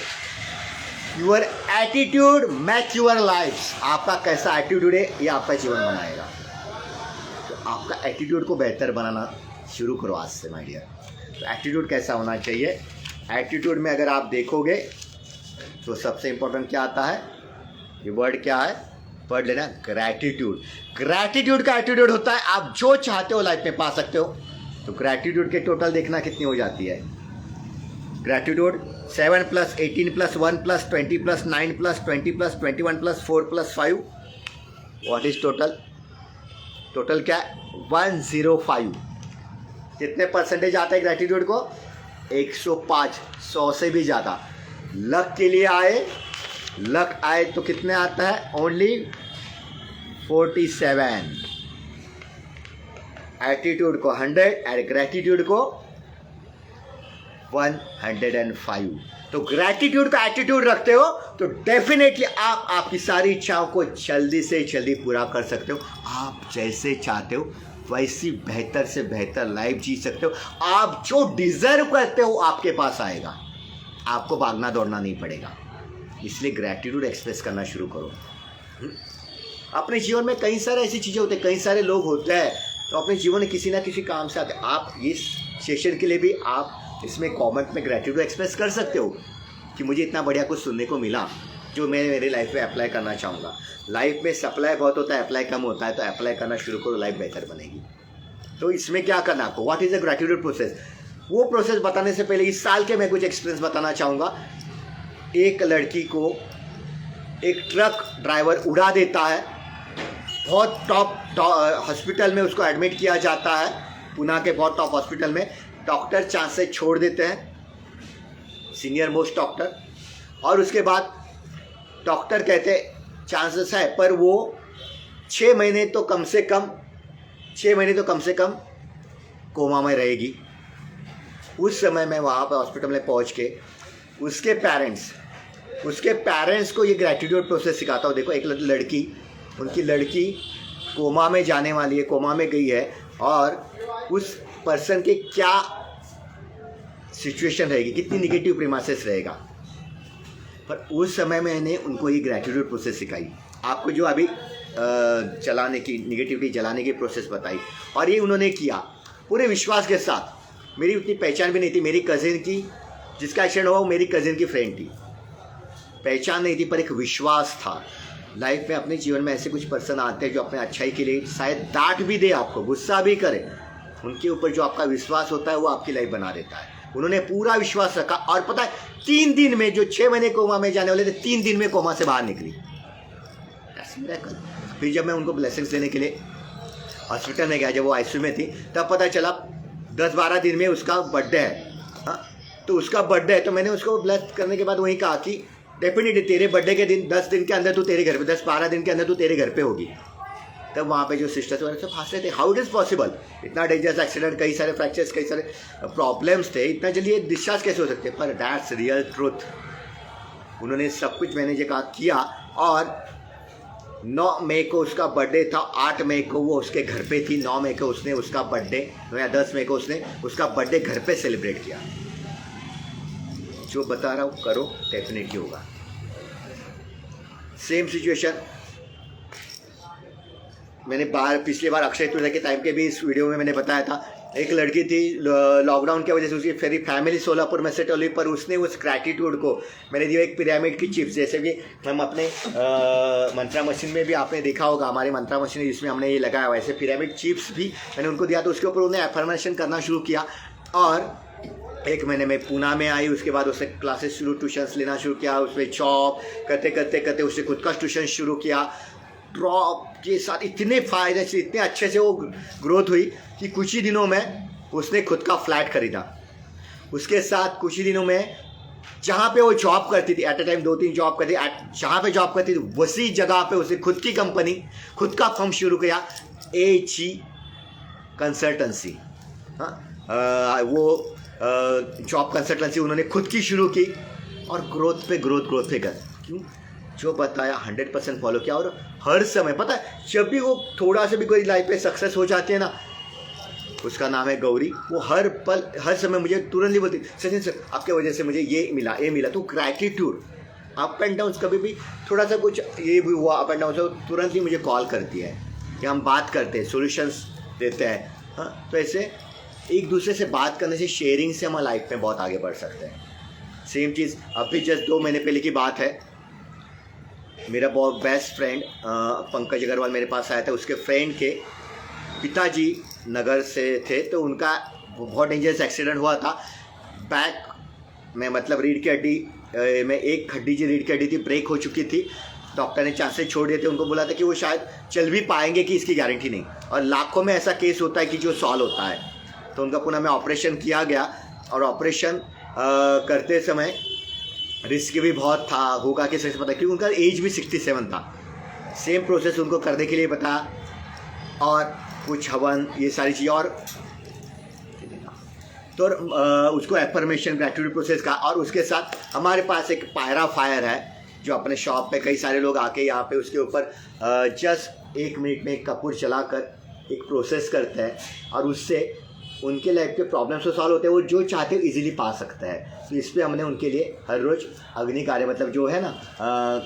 Your attitude match your life. आपका कैसा एटीट्यूड है ये आपका जीवन बनाएगा। तो आपका एटीट्यूड को बेहतर बनाना शुरू करो आज से माय डियर। तो एटीट्यूड कैसा होना चाहिए, एटीट्यूड में अगर आप देखोगे तो सबसे इम्पोर्टेंट क्या आता है, ये वर्ड क्या है, वर्ड लेना ग्रैटिट्यूड। ग्रैटिट्यूड का एटीट्यूड होता है आप जो चाहते हो लाइफ में पा सकते हो। तो ग्रैटिट्यूड के टोटल देखना कितनी हो जाती है। ग्रैटिट्यूड 7 + 18 + 1 + 20 + 9 + 20 + 21 + 4 + 5, व्हाट इज टोटल क्या है 105। कितने परसेंटेज आता है ग्रैटिट्यूड को, 105, 100 से भी ज़्यादा। लक आए तो कितने आता है, ओनली 47। एटीट्यूड को 100 और ग्रैटिट्यूड को 105। तो ग्रैटिट्यूड का एटीट्यूड रखते हो तो डेफिनेटली आप आपकी सारी इच्छाओं को जल्दी से जल्दी पूरा कर सकते हो। आप जैसे चाहते हो वैसी बेहतर से बेहतर लाइफ जी सकते हो। आप जो डिजर्व करते हो आपके पास आएगा, आपको भागना दौड़ना नहीं पड़ेगा। इसलिए ग्रैटिट्यूड एक्सप्रेस करना शुरू करो। अपने जीवन में कई सारे ऐसी चीज़ें होती हैं, कई सारे लोग होते हैं तो अपने जीवन में किसी ना किसी काम से आते हैं। आप इस सेशन के लिए भी आप इसमें कमेंट में ग्रैटिट्यूड एक्सप्रेस कर सकते हो कि मुझे इतना बढ़िया कुछ सुनने को मिला जो मैं मेरी लाइफ में अप्लाई करना चाहूँगा। लाइफ में सप्लाई बहुत होता है, अप्लाई कम होता है, तो अप्लाई करना शुरू करो, लाइफ बेहतर बनेगी। तो इसमें क्या करना आपको, what is the gratitude process, वो प्रोसेस बताने से पहले इस साल के मैं कुछ एक्सपीरियंस बताना चाहूँगा। एक लड़की को एक ट्रक ड्राइवर उड़ा देता है, बहुत टॉप हॉस्पिटल में उसको एडमिट किया जाता है, पुणे के बहुत टॉप हॉस्पिटल में। डॉक्टर चांसेस छोड़ देते हैं, सीनियर मोस्ट डॉक्टर, और उसके बाद डॉक्टर कहते चांसेस है पर वो 6 महीने तो कम से कम कोमा में रहेगी। उस समय मैं वहाँ पर हॉस्पिटल में पहुँच के उसके पेरेंट्स को ये ग्रैटिट्यूड प्रोसेस सिखाता हूँ। देखो एक लड़की, उनकी लड़की कोमा में जाने वाली है, कोमा में गई है, और उस पर्सन के क्या सिचुएशन रहेगी, कितनी निगेटिव प्रीमाइसेस रहेगा। पर उस समय मैंने उनको ये ग्रैटिट्यूड प्रोसेस सिखाई, आपको जो अभी चलाने की निगेटिविटी जलाने की प्रोसेस बताई, और ये उन्होंने किया पूरे विश्वास के साथ। मेरी उतनी पहचान भी नहीं थी, मेरी कज़िन की जिसका एक्सीडेंट हुआ वो मेरी कज़िन की फ्रेंड थी, पहचान नहीं थी पर एक विश्वास था। लाइफ में अपने जीवन में ऐसे कुछ पर्सन आते हैं जो अपने अच्छाई के लिए शायद डांट भी दे, आपको गुस्सा भी करे, उनके ऊपर जो आपका विश्वास होता है वो आपकी लाइफ बना देता है। उन्होंने पूरा विश्वास रखा, और पता है 3 दिन में, जो 6 महीने कोमा में जाने वाले थे, 3 दिन में कोमा से बाहर निकली। फिर जब मैं उनको ब्लेसिंग्स देने के लिए हॉस्पिटल में गया, जब वो आईसीयू में थी, तब पता चला 10-12 दिन में उसका बर्थडे है। हाँ, तो उसका बर्थडे है, तो मैंने उसको ब्लेस करने के बाद वही कहा कि डेफिनेटली तेरे बर्थडे के दिन 10 दिन के अंदर तू तेरे घर पे, 10-12 दिन के अंदर तू तेरे घर पे होगी। तब वहाँ पे जो सिस्टर्स वगैरह सब हंस रहे थे, हाउ इट इज़ पॉसिबल, इतना डेंजरस एक्सीडेंट, कई सारे फ्रैक्चर्स, कई सारे प्रॉब्लम्स थे, इतना जल्दी डिस्चार्ज कैसे हो सकते। पर दैट्स रियल ट्रूथ। उन्होंने सब कुछ मैंने जो कहा किया, और 9 मई को उसका बर्थडे था, 8 मई को वो उसके घर पे थी, 9 मई को उसने उसका बर्थडे, या 10 मई को उसने उसका बर्थडे घर पे सेलिब्रेट किया। जो बता रहा हूँ करो, डेफिनेटली होगा। सेम सिचुएशन मैंने पिछली बार अक्षय तृतीया के टाइम के भी इस वीडियो में मैंने बताया था। एक लड़की थी, लॉकडाउन की वजह से उसकी फेरी फैमिली सोलापुर में सेटल हुई, पर उसने उस ग्रैटिट्यूड को मैंने दिया एक पिरामिड की चिप्स, जैसे कि हम अपने मंत्रा मशीन में भी आपने देखा होगा, हमारी मंत्रा मशीन जिसमें हमने ये लगाया, वैसे पिरामिड चिप्स भी मैंने उनको दिया। तो उसके ऊपर उन्हें एफर्मेशन करना शुरू किया, और 1 महीने में पूना में आई। उसके बाद उसने क्लासेस शुरू, ट्यूशन्स लेना शुरू किया, उसमें जॉब करते करते करते उसने खुद का ट्यूशन शुरू किया। ड्रॉप के साथ इतने फायदे से, इतने अच्छे से वो ग्रोथ हुई कि कुछ ही दिनों में उसने खुद का फ्लैट खरीदा। उसके साथ कुछ ही दिनों में जहाँ पे वो जॉब करती थी, एट ए टाइम 2-3 जॉब करती, जहाँ पे जॉब करती थी उसी जगह पे उसने खुद की कंपनी, खुद का फर्म शुरू किया, AG कंसल्टेंसी। हाँ, वो जॉब कंसल्टेंसी उन्होंने खुद की शुरू की, और ग्रोथ पे गए। क्यों? जो बताया 100% फॉलो किया। और हर समय पता है, जब भी वो थोड़ा सा भी कोई लाइफ पे सक्सेस हो जाती है ना, उसका नाम है गौरी, वो हर पल हर समय मुझे तुरंत ही बोलती, सचिन सर आपके वजह से मुझे ये मिला। तो ग्रैटिट्यूड, अप एंड डाउन, कभी भी थोड़ा सा कुछ ये भी हुआ अप एंड डाउन, तो तुरंत ही मुझे कॉल करती है कि हम बात करते हैं, सॉल्यूशंस देते हैं। हाँ, तो ऐसे एक दूसरे से बात करने से, शेयरिंग से हम लाइफ में बहुत आगे बढ़ सकते हैं। सेम चीज़ अभी जस्ट 2 महीने पहले की बात है, मेरा बहुत बेस्ट फ्रेंड पंकज अग्रवाल मेरे पास आया था। उसके फ्रेंड के पिताजी नगर से थे, तो उनका बहुत डेंजरस एक्सीडेंट हुआ था। बैक में, मतलब रीढ़ की हड्डी में एक हड्डी जी, रीढ़ की हड्डी थी, ब्रेक हो चुकी थी। डॉक्टर ने चांसेस छोड़ दिए थे, उनको बोला था कि वो शायद चल भी पाएंगे, कि इसकी गारंटी नहीं, और लाखों में ऐसा केस होता है कि जो सॉल्व होता है। तो उनका पुणे में ऑपरेशन किया गया, और ऑपरेशन करते समय रिस्क भी बहुत था, होगा कि सच पता, क्योंकि उनका एज भी 67 था। सेम प्रोसेस उनको करने के लिए बताया, और कुछ हवन, ये सारी चीज़ें, और तो उसको एफर्मेशन, ग्रेटिट्यूड प्रोसेस का। और उसके साथ हमारे पास एक पायरा फायर है, जो अपने शॉप पे कई सारे लोग आके यहाँ पे उसके ऊपर जस्ट 1 मिनट में एक कपूर चलाकर एक प्रोसेस करते हैं, और उससे उनके लाइफ के प्रॉब्लम्स तो सॉल्व होते हैं, वो जो चाहते हो इजीली पा सकते हैं। तो इस पर हमने उनके लिए हर रोज़ अग्नि कार्य, मतलब जो है ना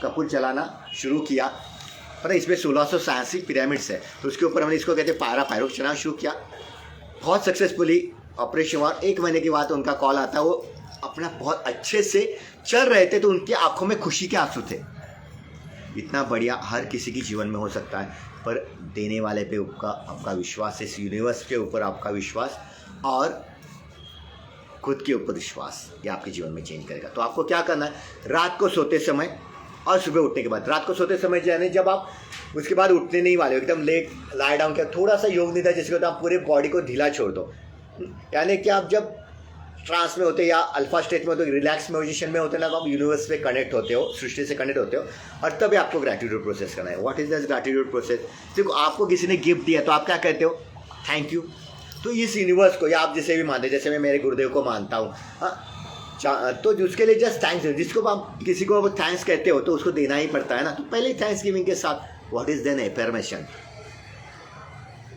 कपूर चलाना शुरू किया। पता है, इसमें 1687 पिरामिड्स है, तो उसके ऊपर हमने इसको कहते हैं पायरा फायर चलाना शुरू किया। बहुत सक्सेसफुली ऑपरेशन हुआ। 1 महीने के बाद उनका कॉल आता है, वो अपना बहुत अच्छे से चल रहे थे, तो उनकी आंखों में खुशी के आंसू थे। इतना बढ़िया हर किसी के जीवन में हो सकता है, पर देने वाले पे आपका विश्वास, इस यूनिवर्स के ऊपर आपका विश्वास, और खुद के ऊपर विश्वास, ये आपके जीवन में चेंज करेगा। तो आपको क्या करना है, रात को सोते समय और सुबह उठने के बाद, रात को सोते समय यानी जब आप उसके बाद उठने नहीं वाले हो, एकदम लेट लाई डाउन किया, थोड़ा सा योग निद्रा जिसको तो आप पूरे बॉडी को ढीला छोड़ दो। यानी कि आप जब ट्रांस में होते या अल्फा स्टेट में होते, रिलैक्स पोजीशन में होते ना, तो आप यूनिवर्स से कनेक्ट होते हो, सृष्टि से कनेक्ट होते हो, और तभी आपको ग्रैटिट्यूड प्रोसेस करना है। What is this gratitude process? देखो, आपको किसी ने गिफ्ट दिया तो आप क्या कहते हो? Thank you. तो इस यूनिवर्स को, या आप जिसे भी मानते, जैसे मैं मेरे गुरुदेव को मानता हूँ, हाँ, तो उसके लिए जस्ट थैंक्स। जिसको आप किसी को थैंक्स कहते हो तो उसको देना ही पड़ता है ना, तो पहले थैंक्स गिविंग के साथ व्हाट इज देन एफर्मेशन।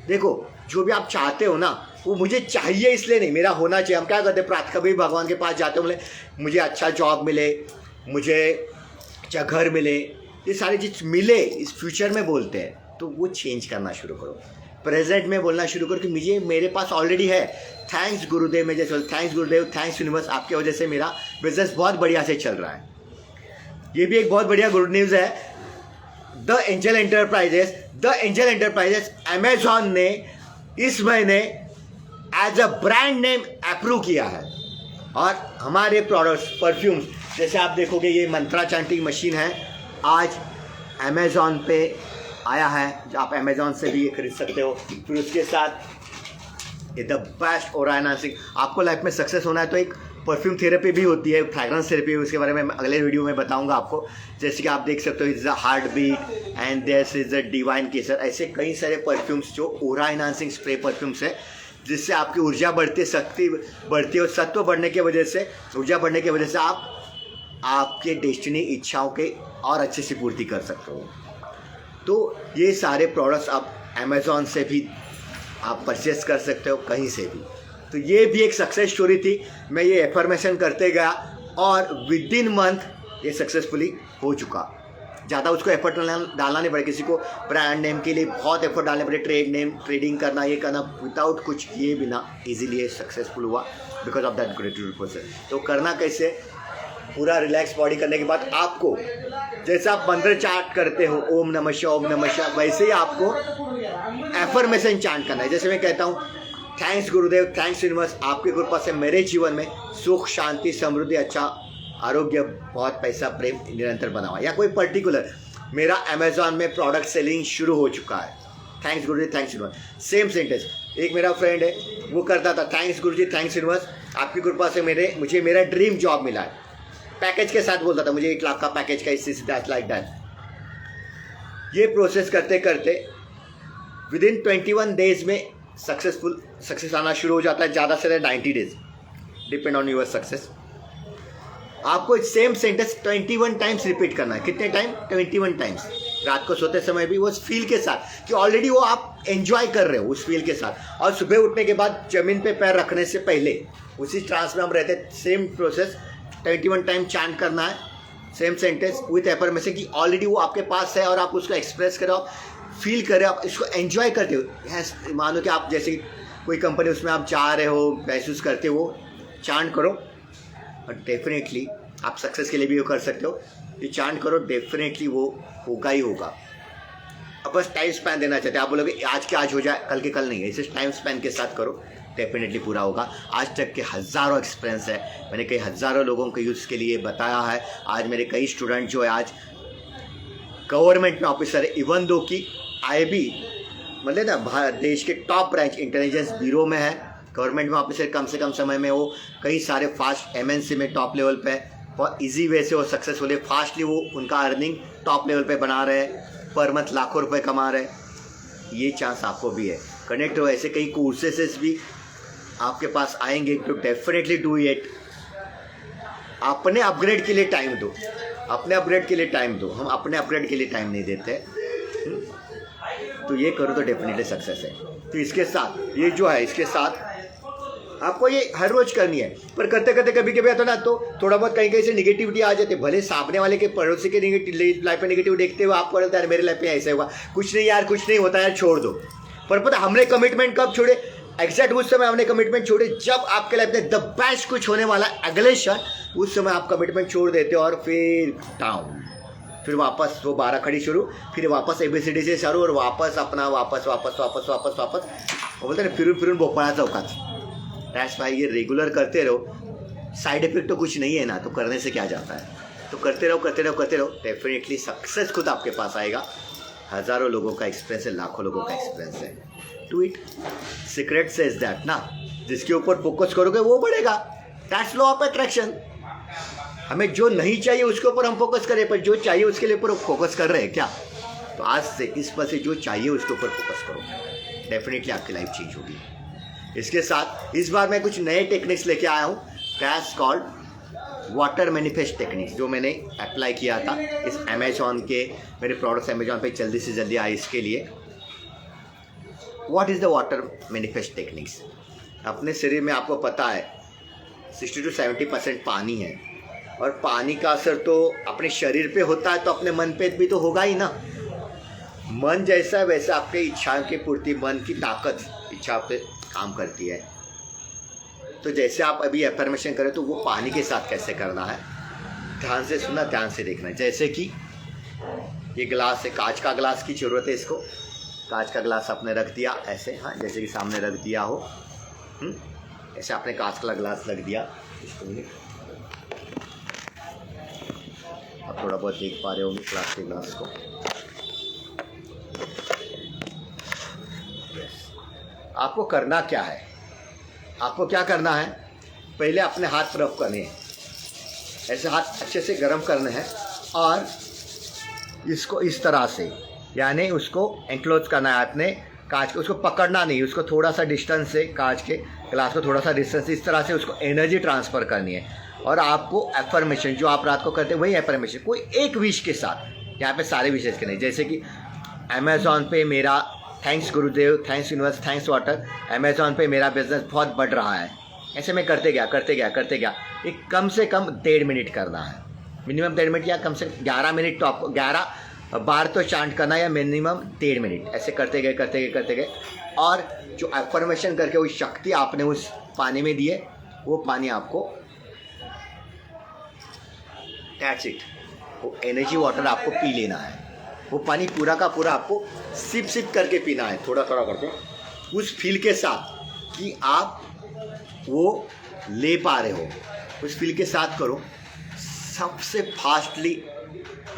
देखो, जो भी आप चाहते हो ना, वो मुझे चाहिए इसलिए नहीं, मेरा होना चाहिए। हम क्या करते हैं, प्रार्थना कभी भगवान के पास जाते हो, मुझे अच्छा जॉब मिले, मुझे अच्छा घर मिले, ये सारी चीज़ मिले, इस फ्यूचर में बोलते हैं। तो वो चेंज करना शुरू करो, प्रेजेंट में बोलना शुरू करो कि मुझे, मेरे पास ऑलरेडी है। थैंक्स गुरुदेव, में जैसे थैंक्स गुरुदेव, थैंक्स यूनिवर्स, आपके वजह से मेरा बिजनेस बहुत बढ़िया से चल रहा है। ये भी एक बहुत बढ़िया गुड न्यूज़ है। द एंजल एंटरप्राइजेस अमेजॉन ने इस महीने as a brand name approve किया है, और हमारे प्रोडक्ट्स, परफ्यूम्स, जैसे आप देखोगे ये मंत्रा चैंटिंग मशीन है, आज अमेजॉन पे आया है, आप अमेजॉन से भी ये खरीद सकते हो। फिर उसके साथ ये द बेस्ट ओरा एनहांसिंग, आपको लाइफ में सक्सेस होना है तो एक परफ्यूम थेरेपी भी होती है, फ्रैग्रेंस थेरेपी, उसके बारे में अगले वीडियो में बताऊंगा आपको। जैसे कि आप देख सकते हो, is a heart beat and this is a divine केसर। ऐसे कई सारे परफ्यूम्स जो ऑरा एनहांसिंग स्प्रे परफ्यूम्स है, जिससे आपकी ऊर्जा बढ़ती है, शक्ति बढ़ती है, और सत्व बढ़ने की वजह से, ऊर्जा बढ़ने की वजह से आप आपके डेस्टिनी इच्छाओं के और अच्छे से पूर्ति कर सकते हो। तो ये सारे प्रोडक्ट्स आप अमेज़ॉन से भी आप परचेस कर सकते हो, कहीं से भी। तो ये भी एक सक्सेस स्टोरी थी। मैं ये एफर्मेशन करते गया और विद इन मंथ ये सक्सेसफुली हो चुका। ज़्यादा उसको एफर्ट डालना नहीं पड़े, किसी को ब्रांड नेम के लिए बहुत एफर्ट डालने पड़े, ट्रेडिंग करना, ये करना, विदाउट कुछ किए बिना इजीली ये सक्सेसफुल हुआ because of that gratitude process. तो करना कैसे? पूरा रिलैक्स बॉडी करने के बाद आपको, जैसे आप मंत्र चांट करते हो ओम नमः शिवाय ओम नमः शिवाय, वैसे ही आपको एफर्मेशन चांट करना है। जैसे मैं कहता हूँ, थैंक्स गुरुदेव, थैंक्स यूनिवर्स, आपकी कृपा से मेरे जीवन में सुख, शांति, समृद्धि, अच्छा आरोग्य, बहुत पैसा, प्रेम निरंतर बना हुआ, या कोई पर्टिकुलर मेरा अमेज़ॉन में प्रोडक्ट सेलिंग शुरू हो चुका है, थैंक्स गुरुजी, थैंक्स यूनिवर्स। Same sentence. एक मेरा फ्रेंड है, वो करता था, थैंक्स गुरुजी, थैंक्स यूनिवर्स, आपकी कृपा से मुझे मेरा ड्रीम जॉब मिला है, पैकेज के साथ बोलता था, मुझे 1 लाख का पैकेज का, इससे दैट लाइक दैट। ये प्रोसेस करते करते विद इन 21 डेज में सक्सेस आना शुरू हो जाता है, ज़्यादा से ज़्यादा 90 days, depend on your success. आपको सेम सेंटेंस 21 टाइम्स रिपीट करना है। कितने टाइम? 21 टाइम्स। रात को सोते समय भी वो फील के साथ कि ऑलरेडी वो आप एंजॉय कर रहे हो उस फील के साथ, और सुबह उठने के बाद जमीन पे पैर रखने से पहले उसी ट्रांस में हम रहते। सेम प्रोसेस 21 टाइम चांट करना है, सेम सेंटेंस विथ एफर्मेशन कि ऑलरेडी वो आपके पास है और आप उसको एक्सप्रेस करो, फील करें, आप इसको एंजॉय करते हो। मानो कि आप जैसे कोई कंपनी, उसमें आप जा रहे हो, महसूस करते हो, चांट करो और डेफिनेटली आप सक्सेस के लिए भी वो कर सकते हो। ये चांट करो, डेफिनेटली वो होगा ही होगा। अब बस टाइम स्पैन देना चाहते हैं, आप बोलोगे आज के आज हो जाए, कल के कल नहीं है, इसे टाइम स्पैन के साथ करो, डेफिनेटली पूरा होगा। आज तक के हज़ारों एक्सपीरियंस है, मैंने कई हज़ारों लोगों के यूज़ के लिए बताया है। आज मेरे कई स्टूडेंट जो है आज गवर्नमेंट में ऑफिसर है, इवन दो कि IB मतलब ना देश के टॉप ब्रांच इंटेलिजेंस ब्यूरो में है, गवर्नमेंट में ऑफिसर, कम से कम समय में वो कई सारे फास्ट MNC में टॉप लेवल पे बहुत इजी वे से वो सक्सेसफुली फास्टली वो उनका अर्निंग टॉप लेवल पे बना रहे हैं, पर मंथ लाखों रुपए कमा रहे हैं। ये चांस आपको भी है, कनेक्ट हो। ऐसे कई कोर्सेस भी आपके पास आएंगे, तो डेफिनेटली डू इट। अपने अपग्रेड के लिए टाइम दो, अपने अपग्रेड के लिए टाइम दो, हम अपने अपग्रेड के लिए टाइम नहीं देते। तो ये करो तो डेफिनेटली सक्सेस है। तो इसके साथ ये जो है, इसके साथ आपको ये हर रोज करनी है, पर करते करते कभी कभी आता ना तो थोड़ा बहुत कहीं कहीं से निगेटिविटी आ जाती है। भले सामने वाले के पड़ोसी के लाइफ में निगेटिव देखते हुए आपको लगता है मेरे लाइफ में ऐसा हुआ, कुछ नहीं यार, कुछ नहीं होता यार, छोड़ दो। पर पता हमने कमिटमेंट कब छोड़े? एग्जैक्ट उस समय हमने कमिटमेंट छोड़े जब आपके लाइफ में द बेस्ट कुछ होने वाला अगले क्षण, उस समय आप कमिटमेंट छोड़ देते हो और फिर डाउन, फिर वापस वो 12 खड़ी शुरू, फिर वापस ABCD से शुरू, और वापस अपना वापस वापस वापस वापस वापस वो बोलते हैं फिरून फिरून भोपाळा चौकात। दैट्स वाई ये रेगुलर करते रहो, साइड इफेक्ट तो कुछ नहीं है ना, तो करने से क्या जाता है। तो करते रहो करते रहो करते रहो, डेफिनेटली सक्सेस खुद आपके पास आएगा। हज़ारों लोगों का एक्सपीरियंस है, लाखों लोगों का एक्सपीरियंस है। टू इट सीक्रेट से इज दैट ना, जिसके ऊपर फोकस करोगे वो बढ़ेगा। That's law of attraction. हमें जो नहीं चाहिए उसके ऊपर हम फोकस करें, पर जो चाहिए उसके लिए ऊपर फोकस कर रहे हैं क्या? तो आज से इस पर से जो चाहिए उसके ऊपर फोकस करो, डेफिनेटली आपकी लाइफ चेंज होगी। इसके साथ इस बार मैं कुछ नए टेक्निक्स लेके आया हूँ, that's called water manifest techniques, जो मैंने अप्लाई किया था इस अमेजॉन के, मेरे प्रोडक्ट्स अमेजॉन पे जल्दी से जल्दी आए इसके लिए। What is the water manifest techniques? अपने शरीर में आपको पता है 60 to 70% पानी है, और पानी का असर तो अपने शरीर पे होता है, तो अपने मन पे भी तो होगा ही ना। मन जैसा वैसा आपके इच्छाओं की पूर्ति, मन की ताकत इच्छा पे काम करती है। तो जैसे आप अभी एफर्मेशन करें तो वो पानी के साथ कैसे करना है, ध्यान से सुनना, ध्यान से देखना। जैसे कि ये गिलास है, कांच का गिलास की ज़रूरत है इसको। कांच का गिलास आपने रख दिया ऐसे, हाँ जैसे कि सामने रख दिया हो, ऐसे आपने कांच का गिलास रख दिया। इसको आप थोड़ा बहुत देख पा रहे होंगे प्लास्टिक गिलास को। आपको करना क्या है? आपको क्या करना है? पहले अपने हाथ रफ करने हैं, ऐसे हाथ अच्छे से गर्म करने हैं और इसको इस तरह से, यानी उसको एंक्लोज करना है हाथ में कांच के, उसको पकड़ना नहीं, उसको थोड़ा सा डिस्टेंस से, कांच के ग्लास को थोड़ा सा डिस्टेंस से इस तरह से उसको एनर्जी ट्रांसफ़र करनी है। और आपको एफर्मेशन जो आप रात को करते हैं वही एफर्मेशन कोई एक विश के साथ, यहाँ पे सारे विशेष के नहीं, जैसे कि अमेज़ॉन पे मेरा थैंक्स गुरुदेव, thanks universe, thanks water, Amazon पे मेरा बिजनेस बहुत बढ़ रहा है, ऐसे में करते गया। एक कम से कम 1.5 मिनट करना है, मिनिमम 1.5 मिनट या कम से 11 मिनट, तो आपको 11 बार तो चांट करना है या मिनिमम 1.5 मिनट, ऐसे करते गए। और जो एफर्मेशन करके वो शक्ति आपने उस पानी में दी है, वो पानी आपको, दैट्स इट, वो एनर्जी वाटर आपको पी लेना है। वो पानी पूरा का पूरा आपको सिप करके पीना है, थोड़ा करके, उस फील के साथ कि आप वो ले पा रहे हो, उस फील के साथ करो। सबसे फास्टली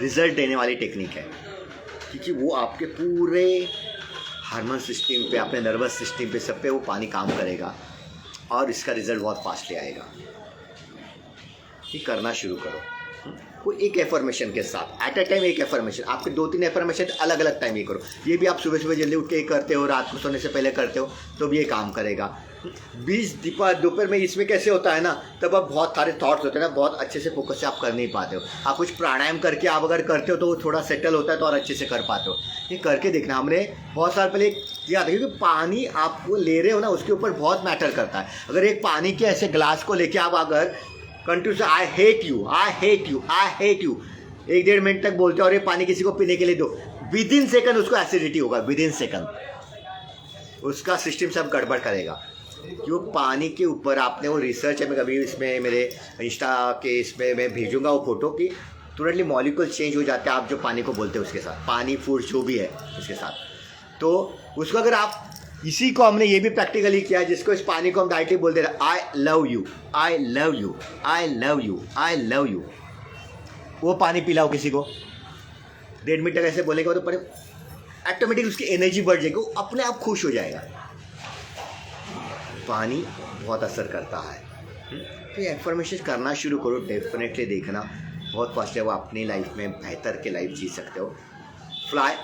रिजल्ट देने वाली टेक्निक है, क्योंकि वो आपके पूरे हार्मोन सिस्टम पे, अपने नर्वस सिस्टम पे, सब पे वो पानी काम करेगा और इसका रिजल्ट बहुत फास्टली आएगा। ये करना शुरू करो, कोई एक एफर्मेशन के साथ, एट अ टाइम एक एफर्मेशन, आपके 2-3 एफर्मेशन अलग अलग टाइम ये करो। ये भी आप सुबह जल्दी उठ के करते हो, रात को सोने से पहले करते हो, तो भी ये काम करेगा। 20 दोपहर में इसमें कैसे होता है ना, तब आप बहुत सारे थॉट्स होते हैं ना, बहुत अच्छे से फोकस से आप कर नहीं पाते हो। आप कुछ प्राणायाम करके आप अगर करते हो तो वो थोड़ा सेटल होता है, तो और अच्छे से कर पाते हो। ये करके देखना, हमने बहुत साल पहले याद है, क्योंकि पानी आपको ले रहे हो ना, उसके ऊपर बहुत मैटर करता है। अगर एक पानी के ऐसे ग्लास को लेके आप अगर continue I hate you 1-1.5 minute तक बोलते हो और ये पानी किसी को पीने के लिए दो, विद इन सेकंड उसको एसिडिटी होगा, विद इन सेकंड उसका सिस्टम सब गड़बड़ करेगा। क्यों? पानी के ऊपर आपने वो रिसर्च है, मैं कभी इसमें मेरे इंस्टा के इसमें मैं भेजूंगा वो फोटो की, तुरंतली मॉलिक्यूल चेंज हो जाते हैं आप जो पानी को बोलते हो उसके साथ, पानी फूड जो भी है उसके साथ। तो उसको अगर आप, इसी को हमने ये भी प्रैक्टिकली किया, जिसको इस पानी को हम डायरेक्टली बोलते रहे, आई love you, I love you, I love you, I love you. वो पानी पिलाओ किसी को, 1.5 मिनट तक ऐसे बोलने के बाद तो ऑटोमेटिक उसकी एनर्जी बढ़ जाएगी, वो अपने आप खुश हो जाएगा। पानी बहुत असर करता है, तो ये एफर्मेशन करना शुरू करो, डेफिनेटली देखना बहुत फास्ट है, वो अपनी लाइफ में बेहतर के लाइफ जी सकते हो। फ्लाई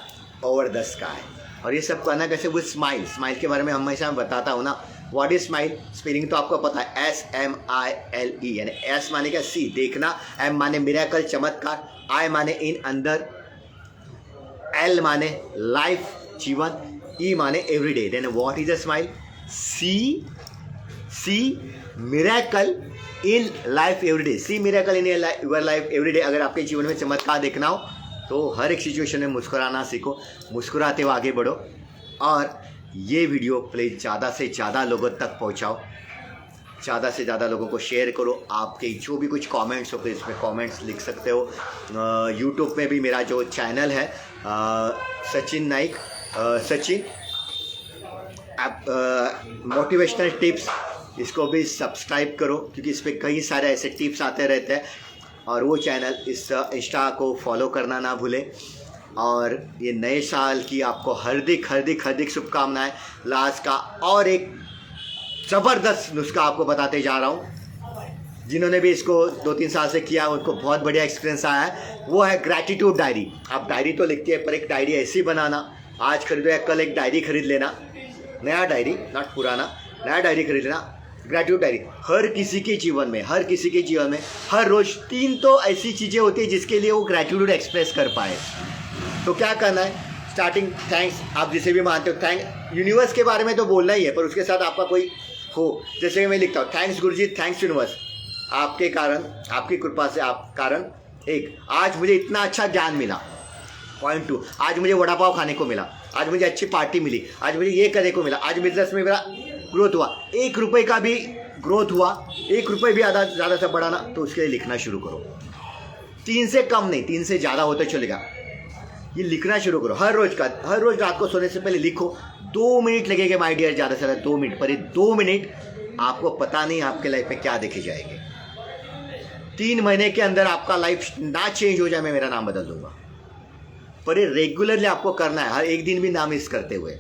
ओवर द स्काई, और ये सब करना कैसे? वो स्माइल के बारे में हमेशा बताता हूँ ना। What is smile? स्पेलिंग तो आपको पता है, SMILE, यानी एस माने क्या? सी, देखना, एम माने मिरेकल, चमत्कार, आई माने इन, अंदर, एल माने लाइफ, जीवन, ई माने everyday. Then what is a smile? See miracle in life everyday, see miracle in your life everyday. अगर आपके जीवन में चमत्कार देखना हो तो हर एक सिचुएशन में मुस्कुराना सीखो, मुस्कुराते हुए आगे बढ़ो, और ये वीडियो प्लीज़ ज़्यादा से ज़्यादा लोगों तक पहुंचाओ, ज़्यादा से ज़्यादा लोगों को शेयर करो। आपके जो भी कुछ कमेंट्स हो, इसमें कमेंट्स लिख सकते हो। यूट्यूब में भी मेरा जो चैनल है सचिन नाइक, सचिन मोटिवेशनल टिप्स, इसको भी सब्सक्राइब करो, क्योंकि इस पर कई सारे ऐसे टिप्स आते रहते हैं। और वो चैनल, इस इंस्टा को फॉलो करना ना भूलें। और ये नए साल की आपको हार्दिक शुभकामनाएं। लास्ट का और एक ज़बरदस्त नुस्खा आपको बताते जा रहा हूँ, जिन्होंने भी इसको 2-3 साल से किया उनको बहुत बढ़िया एक्सपीरियंस आया है। वो है ग्रैटिट्यूड डायरी। आप डायरी तो लिखते हैं, पर एक डायरी ऐसी बनाना, आज खरीदो या कल एक डायरी खरीद लेना, नया डायरी, नॉट पुराना, नया डायरी खरीद लेना, ग्रैटिट्यूड डायरी। हर किसी के जीवन में हर रोज़ 3 तो ऐसी चीज़ें होती है जिसके लिए वो ग्रैटिट्यूड एक्सप्रेस कर पाए। तो क्या करना है? स्टार्टिंग थैंक्स, आप जिसे भी मानते हो, थैंक यूनिवर्स के बारे में तो बोलना ही है, पर उसके साथ आपका कोई हो, जैसे कि मैं लिखता हूँ, थैंक्स गुरुजी, थैंक्स यूनिवर्स, आपके कारण, आपकी कृपा से, आप कारण, एक, आज मुझे इतना अच्छा ज्ञान मिला। पॉइंट 2, आज मुझे वड़ा पाव खाने को मिला, आज मुझे अच्छी पार्टी मिली, आज मुझे ये करने को मिला, आज बिजनेस में मेरा ग्रोथ हुआ, 1 रुपये का भी ग्रोथ हुआ, 1 रुपये भी ज़्यादा से बढ़ाना, तो उसके लिए लिखना शुरू करो। 3 से कम नहीं, 3 से ज़्यादा होते चलेगा, ये लिखना शुरू करो हर रोज़ रात को सोने से पहले लिखो। 2 मिनट लगेंगे माय डियर, ज़्यादा से ज़्यादा 2 मिनट, पर ये 2 मिनट आपको पता नहीं आपके लाइफ में क्या देखे जाएंगे। 3 महीने के अंदर आपका लाइफ ना चेंज हो जाए, मैं मेरा नाम बदल दूंगा। पर ये रेगुलरली आपको करना है, हर एक दिन भी ना मिस करते हुए।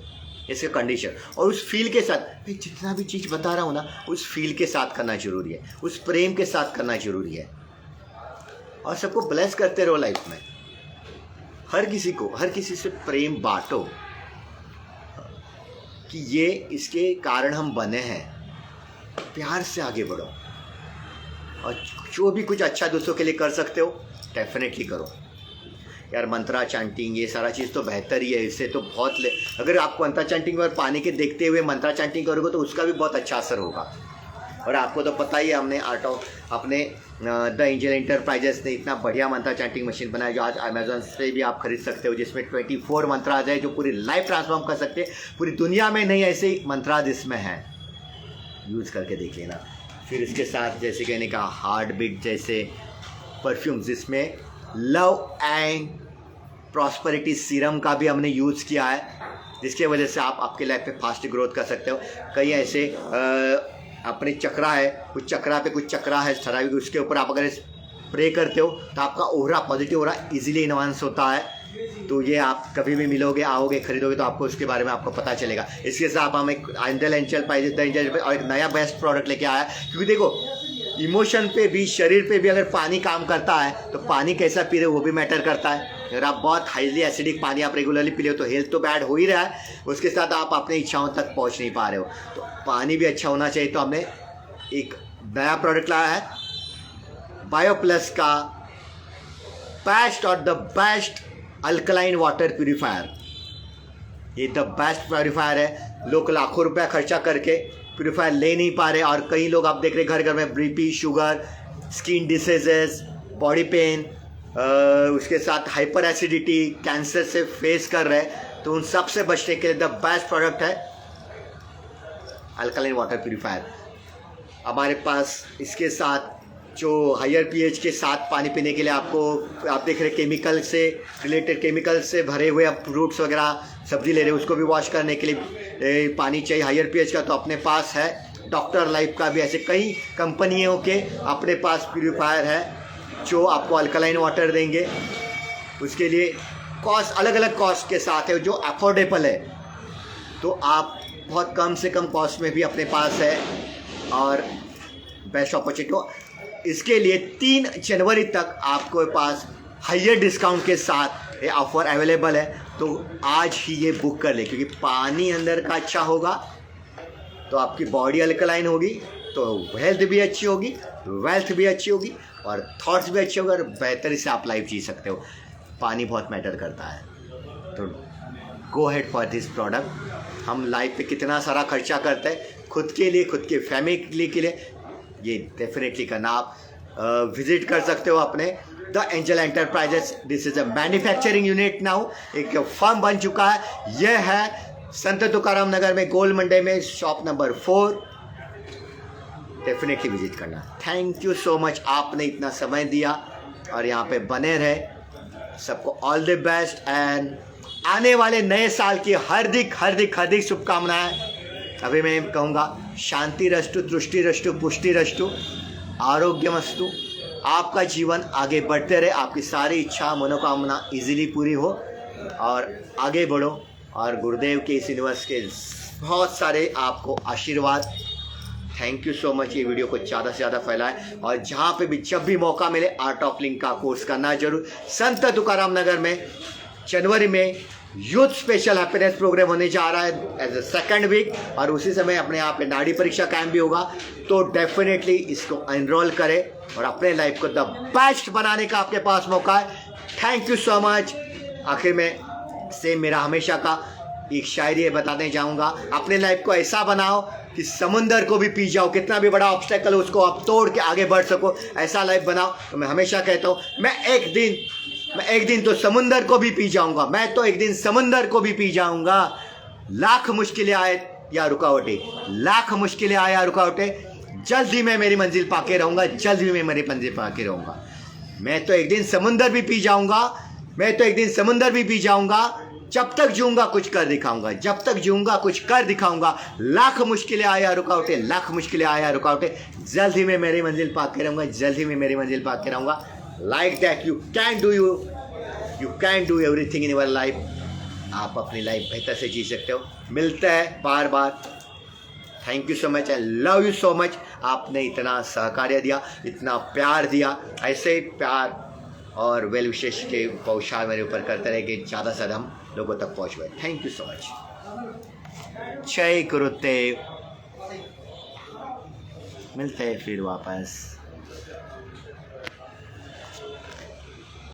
इसके कंडीशन, और उस फील के साथ भाई जितना भी चीज़ बता रहा हूँ ना, उस फील के साथ करना जरूरी है, उस प्रेम के साथ करना जरूरी है। और सबको ब्लेस करते रहो लाइफ में। हर किसी से प्रेम बांटो कि ये इसके कारण हम बने हैं। प्यार से आगे बढ़ो, और जो भी कुछ अच्छा दूसरों के लिए कर सकते हो डेफिनेटली करो यार। मंत्रा चैंटिंग ये सारा चीज़ तो बेहतर ही है, इससे तो बहुत अगर आप मंत्रा चैंटिंग और पानी के देखते हुए मंत्रा चैंटिंग करोगे तो उसका भी बहुत अच्छा असर होगा। और आपको तो पता ही है, हमने अपने द एंजल एंटरप्राइजेस ने इतना बढ़िया मंत्रा चैंटिंग मशीन बनाया जो आज अमेजोन से भी आप खरीद सकते हो, जिसमें 24 मंत्राज है जो पूरी लाइफ ट्रांसफॉर्म कर सकते हैं। पूरी दुनिया में नहीं ऐसे ही मंत्राज इसमें हैं, यूज़ करके देख लेना। फिर इसके साथ जैसे कहने का हार्ट बीट जैसे परफ्यूम्स, जिसमें लव एंड प्रॉस्पेरिटी सीरम का भी हमने यूज़ किया है, जिसके वजह से आप आपके लाइफ में फास्ट ग्रोथ कर सकते हो। कई ऐसे अपने चक्रा है, कुछ चक्रा है ठराविक, उसके ऊपर आप अगर स्प्रे करते हो तो आपका Ohra, positive Ohra easily enhance होता है। तो ये आप कभी भी मिलोगे, आओगे, खरीदोगे तो आपको उसके बारे में आपको पता चलेगा। इसके साथ हम एक एंजल और एक नया बेस्ट प्रोडक्ट लेके आया, क्योंकि देखो इमोशन पे भी, शरीर पे भी अगर पानी काम करता है तो पानी कैसा पी रहे हो वो भी मैटर करता है। अगर आप बहुत हाईली एसिडिक पानी आप रेगुलरली पी रहे हो तो हेल्थ तो बैड हो ही रहा है, उसके साथ आप अपने इच्छाओं तक पहुंच नहीं पा रहे हो, तो पानी भी अच्छा होना चाहिए। तो हमने एक नया प्रोडक्ट लाया है, बायोप्लस का बेस्ट और the best alkaline water purifier. ये द बेस्ट प्यूरीफायर है। लोग लाखों रुपया खर्चा करके प्यूरीफायर ले नहीं पा रहे, और कई लोग आप देख रहे घर घर में BP, sugar, skin diseases, body pain, उसके साथ हाइपर एसिडिटी, कैंसर से फेस कर रहे हैं। तो उन सब से बचने के लिए द बेस्ट प्रोडक्ट है अल्कलाइन वाटर प्यूरीफायर। हमारे पास इसके साथ जो हायर पीएच के साथ पानी पीने के लिए आपको, आप देख रहे केमिकल से रिलेटेड, केमिकल से भरे हुए आप फ्रूट्स वगैरह सब्जी ले रहे हो, उसको भी वॉश करने के लिए पानी चाहिए हायर पीएच का, तो अपने पास है। डॉक्टर लाइफ का भी ऐसे कई कंपनियों के अपने पास प्यूरीफायर है जो आपको अल्कलाइन वाटर देंगे। उसके लिए कॉस्ट अलग अलग कॉस्ट के साथ है, जो अफोर्डेबल है, तो आप बहुत कम से कम कॉस्ट में भी अपने पास है और बेस्ट अपॉर्चुनिटी। इसके लिए 3 जनवरी तक आपको पास हाइयर डिस्काउंट के साथ ये ऑफर अवेलेबल है, तो आज ही ये बुक कर ले, क्योंकि पानी अंदर का अच्छा होगा तो आपकी बॉडी अल्कलाइन होगी, तो हेल्थ भी अच्छी होगी, वेल्थ भी अच्छी होगी, और थॉट्स भी अच्छे होंगे, और बेहतरी से आप लाइफ जी सकते हो। पानी बहुत मैटर करता है, तो गो हेड फॉर दिस प्रोडक्ट। हम लाइफ पे कितना सारा खर्चा करते हैं खुद के लिए, खुद के फैमिली के लिए, ये डेफिनेटली करना। आप विजिट कर सकते हो अपने the angel enterprises. This is a manufacturing unit now, एक फर्म बन चुका है। यह है संत तुकाराम नगर में, गोल मंडे में, शॉप नंबर 4। डेफिनेटली विजिट करना। थैंक यू सो मच, आपने इतना समय दिया और यहाँ पे बने रहे। सबको ऑल द बेस्ट, एंड आने वाले नए साल की हार्दिक हार्दिक हार्दिक शुभकामनाएं। अभी मैं कहूँगा शांति रस्तु, तुष्टि रस्तु, पुष्टि रस्तु, आरोग्यमस्तु। आपका जीवन आगे बढ़ते रहे, आपकी सारी इच्छा मनोकामना इजीली पूरी हो, और आगे बढ़ो, और गुरुदेव के इस यूनिवर्स के बहुत सारे आपको आशीर्वाद। Thank you so much. ये वीडियो को ज़्यादा से ज़्यादा फैलाएं, और जहाँ पे भी जब भी मौका मिले आर्ट ऑफ लिंक का कोर्स करना जरूर। संत तुकाराम नगर में जनवरी में यूथ स्पेशल हैप्पीनेस प्रोग्राम होने जा रहा है एज अ सेकंड वीक, और उसी समय अपने यहाँ पे नाड़ी परीक्षा कैंप भी होगा, तो डेफिनेटली इसको एनरोल करें और अपने लाइफ को द बेस्ट बनाने का आपके पास मौका है। Thank you so much. आखिर में से मेरा हमेशा का एक शायरी बताने जाऊँगा, अपने लाइफ को ऐसा बनाओ कि समुंदर को भी पी जाओ, कितना भी बड़ा ऑब्स्टेकल हो उसको आप तोड़ के आगे बढ़ सको, ऐसा लाइफ बनाओ। तो मैं हमेशा कहता हूँ, मैं एक दिन तो समुंदर को भी पी जाऊंगा, मैं तो एक दिन समुंदर को भी पी जाऊंगा। लाख मुश्किलें आए या रुकावटें, लाख मुश्किलें आए या रुकावटें, जल्द ही मैं मेरी मंजिल पाके रहूंगा, जल्द ही मैं मेरी मंजिल पाके रहूंगा। मैं तो एक दिन समुंदर भी पी जाऊंगा, मैं तो एक दिन समुंदर भी पी जाऊंगा। जब तक जीऊंगा कुछ कर दिखाऊंगा, जब तक जीऊंगा कुछ कर दिखाऊंगा। लाख मुश्किलें आया रुकावटें, लाख मुश्किलें आया रुकावटें, जल्द ही मैं मेरी मंजिल पाके रहूंगा, जल्द ही मैं मेरी मंजिल पाके रहूंगा। Like that you can do everything in your life। आप अपनी लाइफ बेहतर से जी सकते हो। मिलता है बार बार। Thank you so much, I love you so much. आपने इतना सहकार्य दिया, इतना प्यार दिया, ऐसे ही प्यार और वेल विशेष के पहुँचार मेरे ऊपर करते रहे कि ज़्यादा से ज़्यादा हम लोगों तक पहुँच पाए। Thank you so much. जय गुरुदेव। मिलते हैं फिर वापस।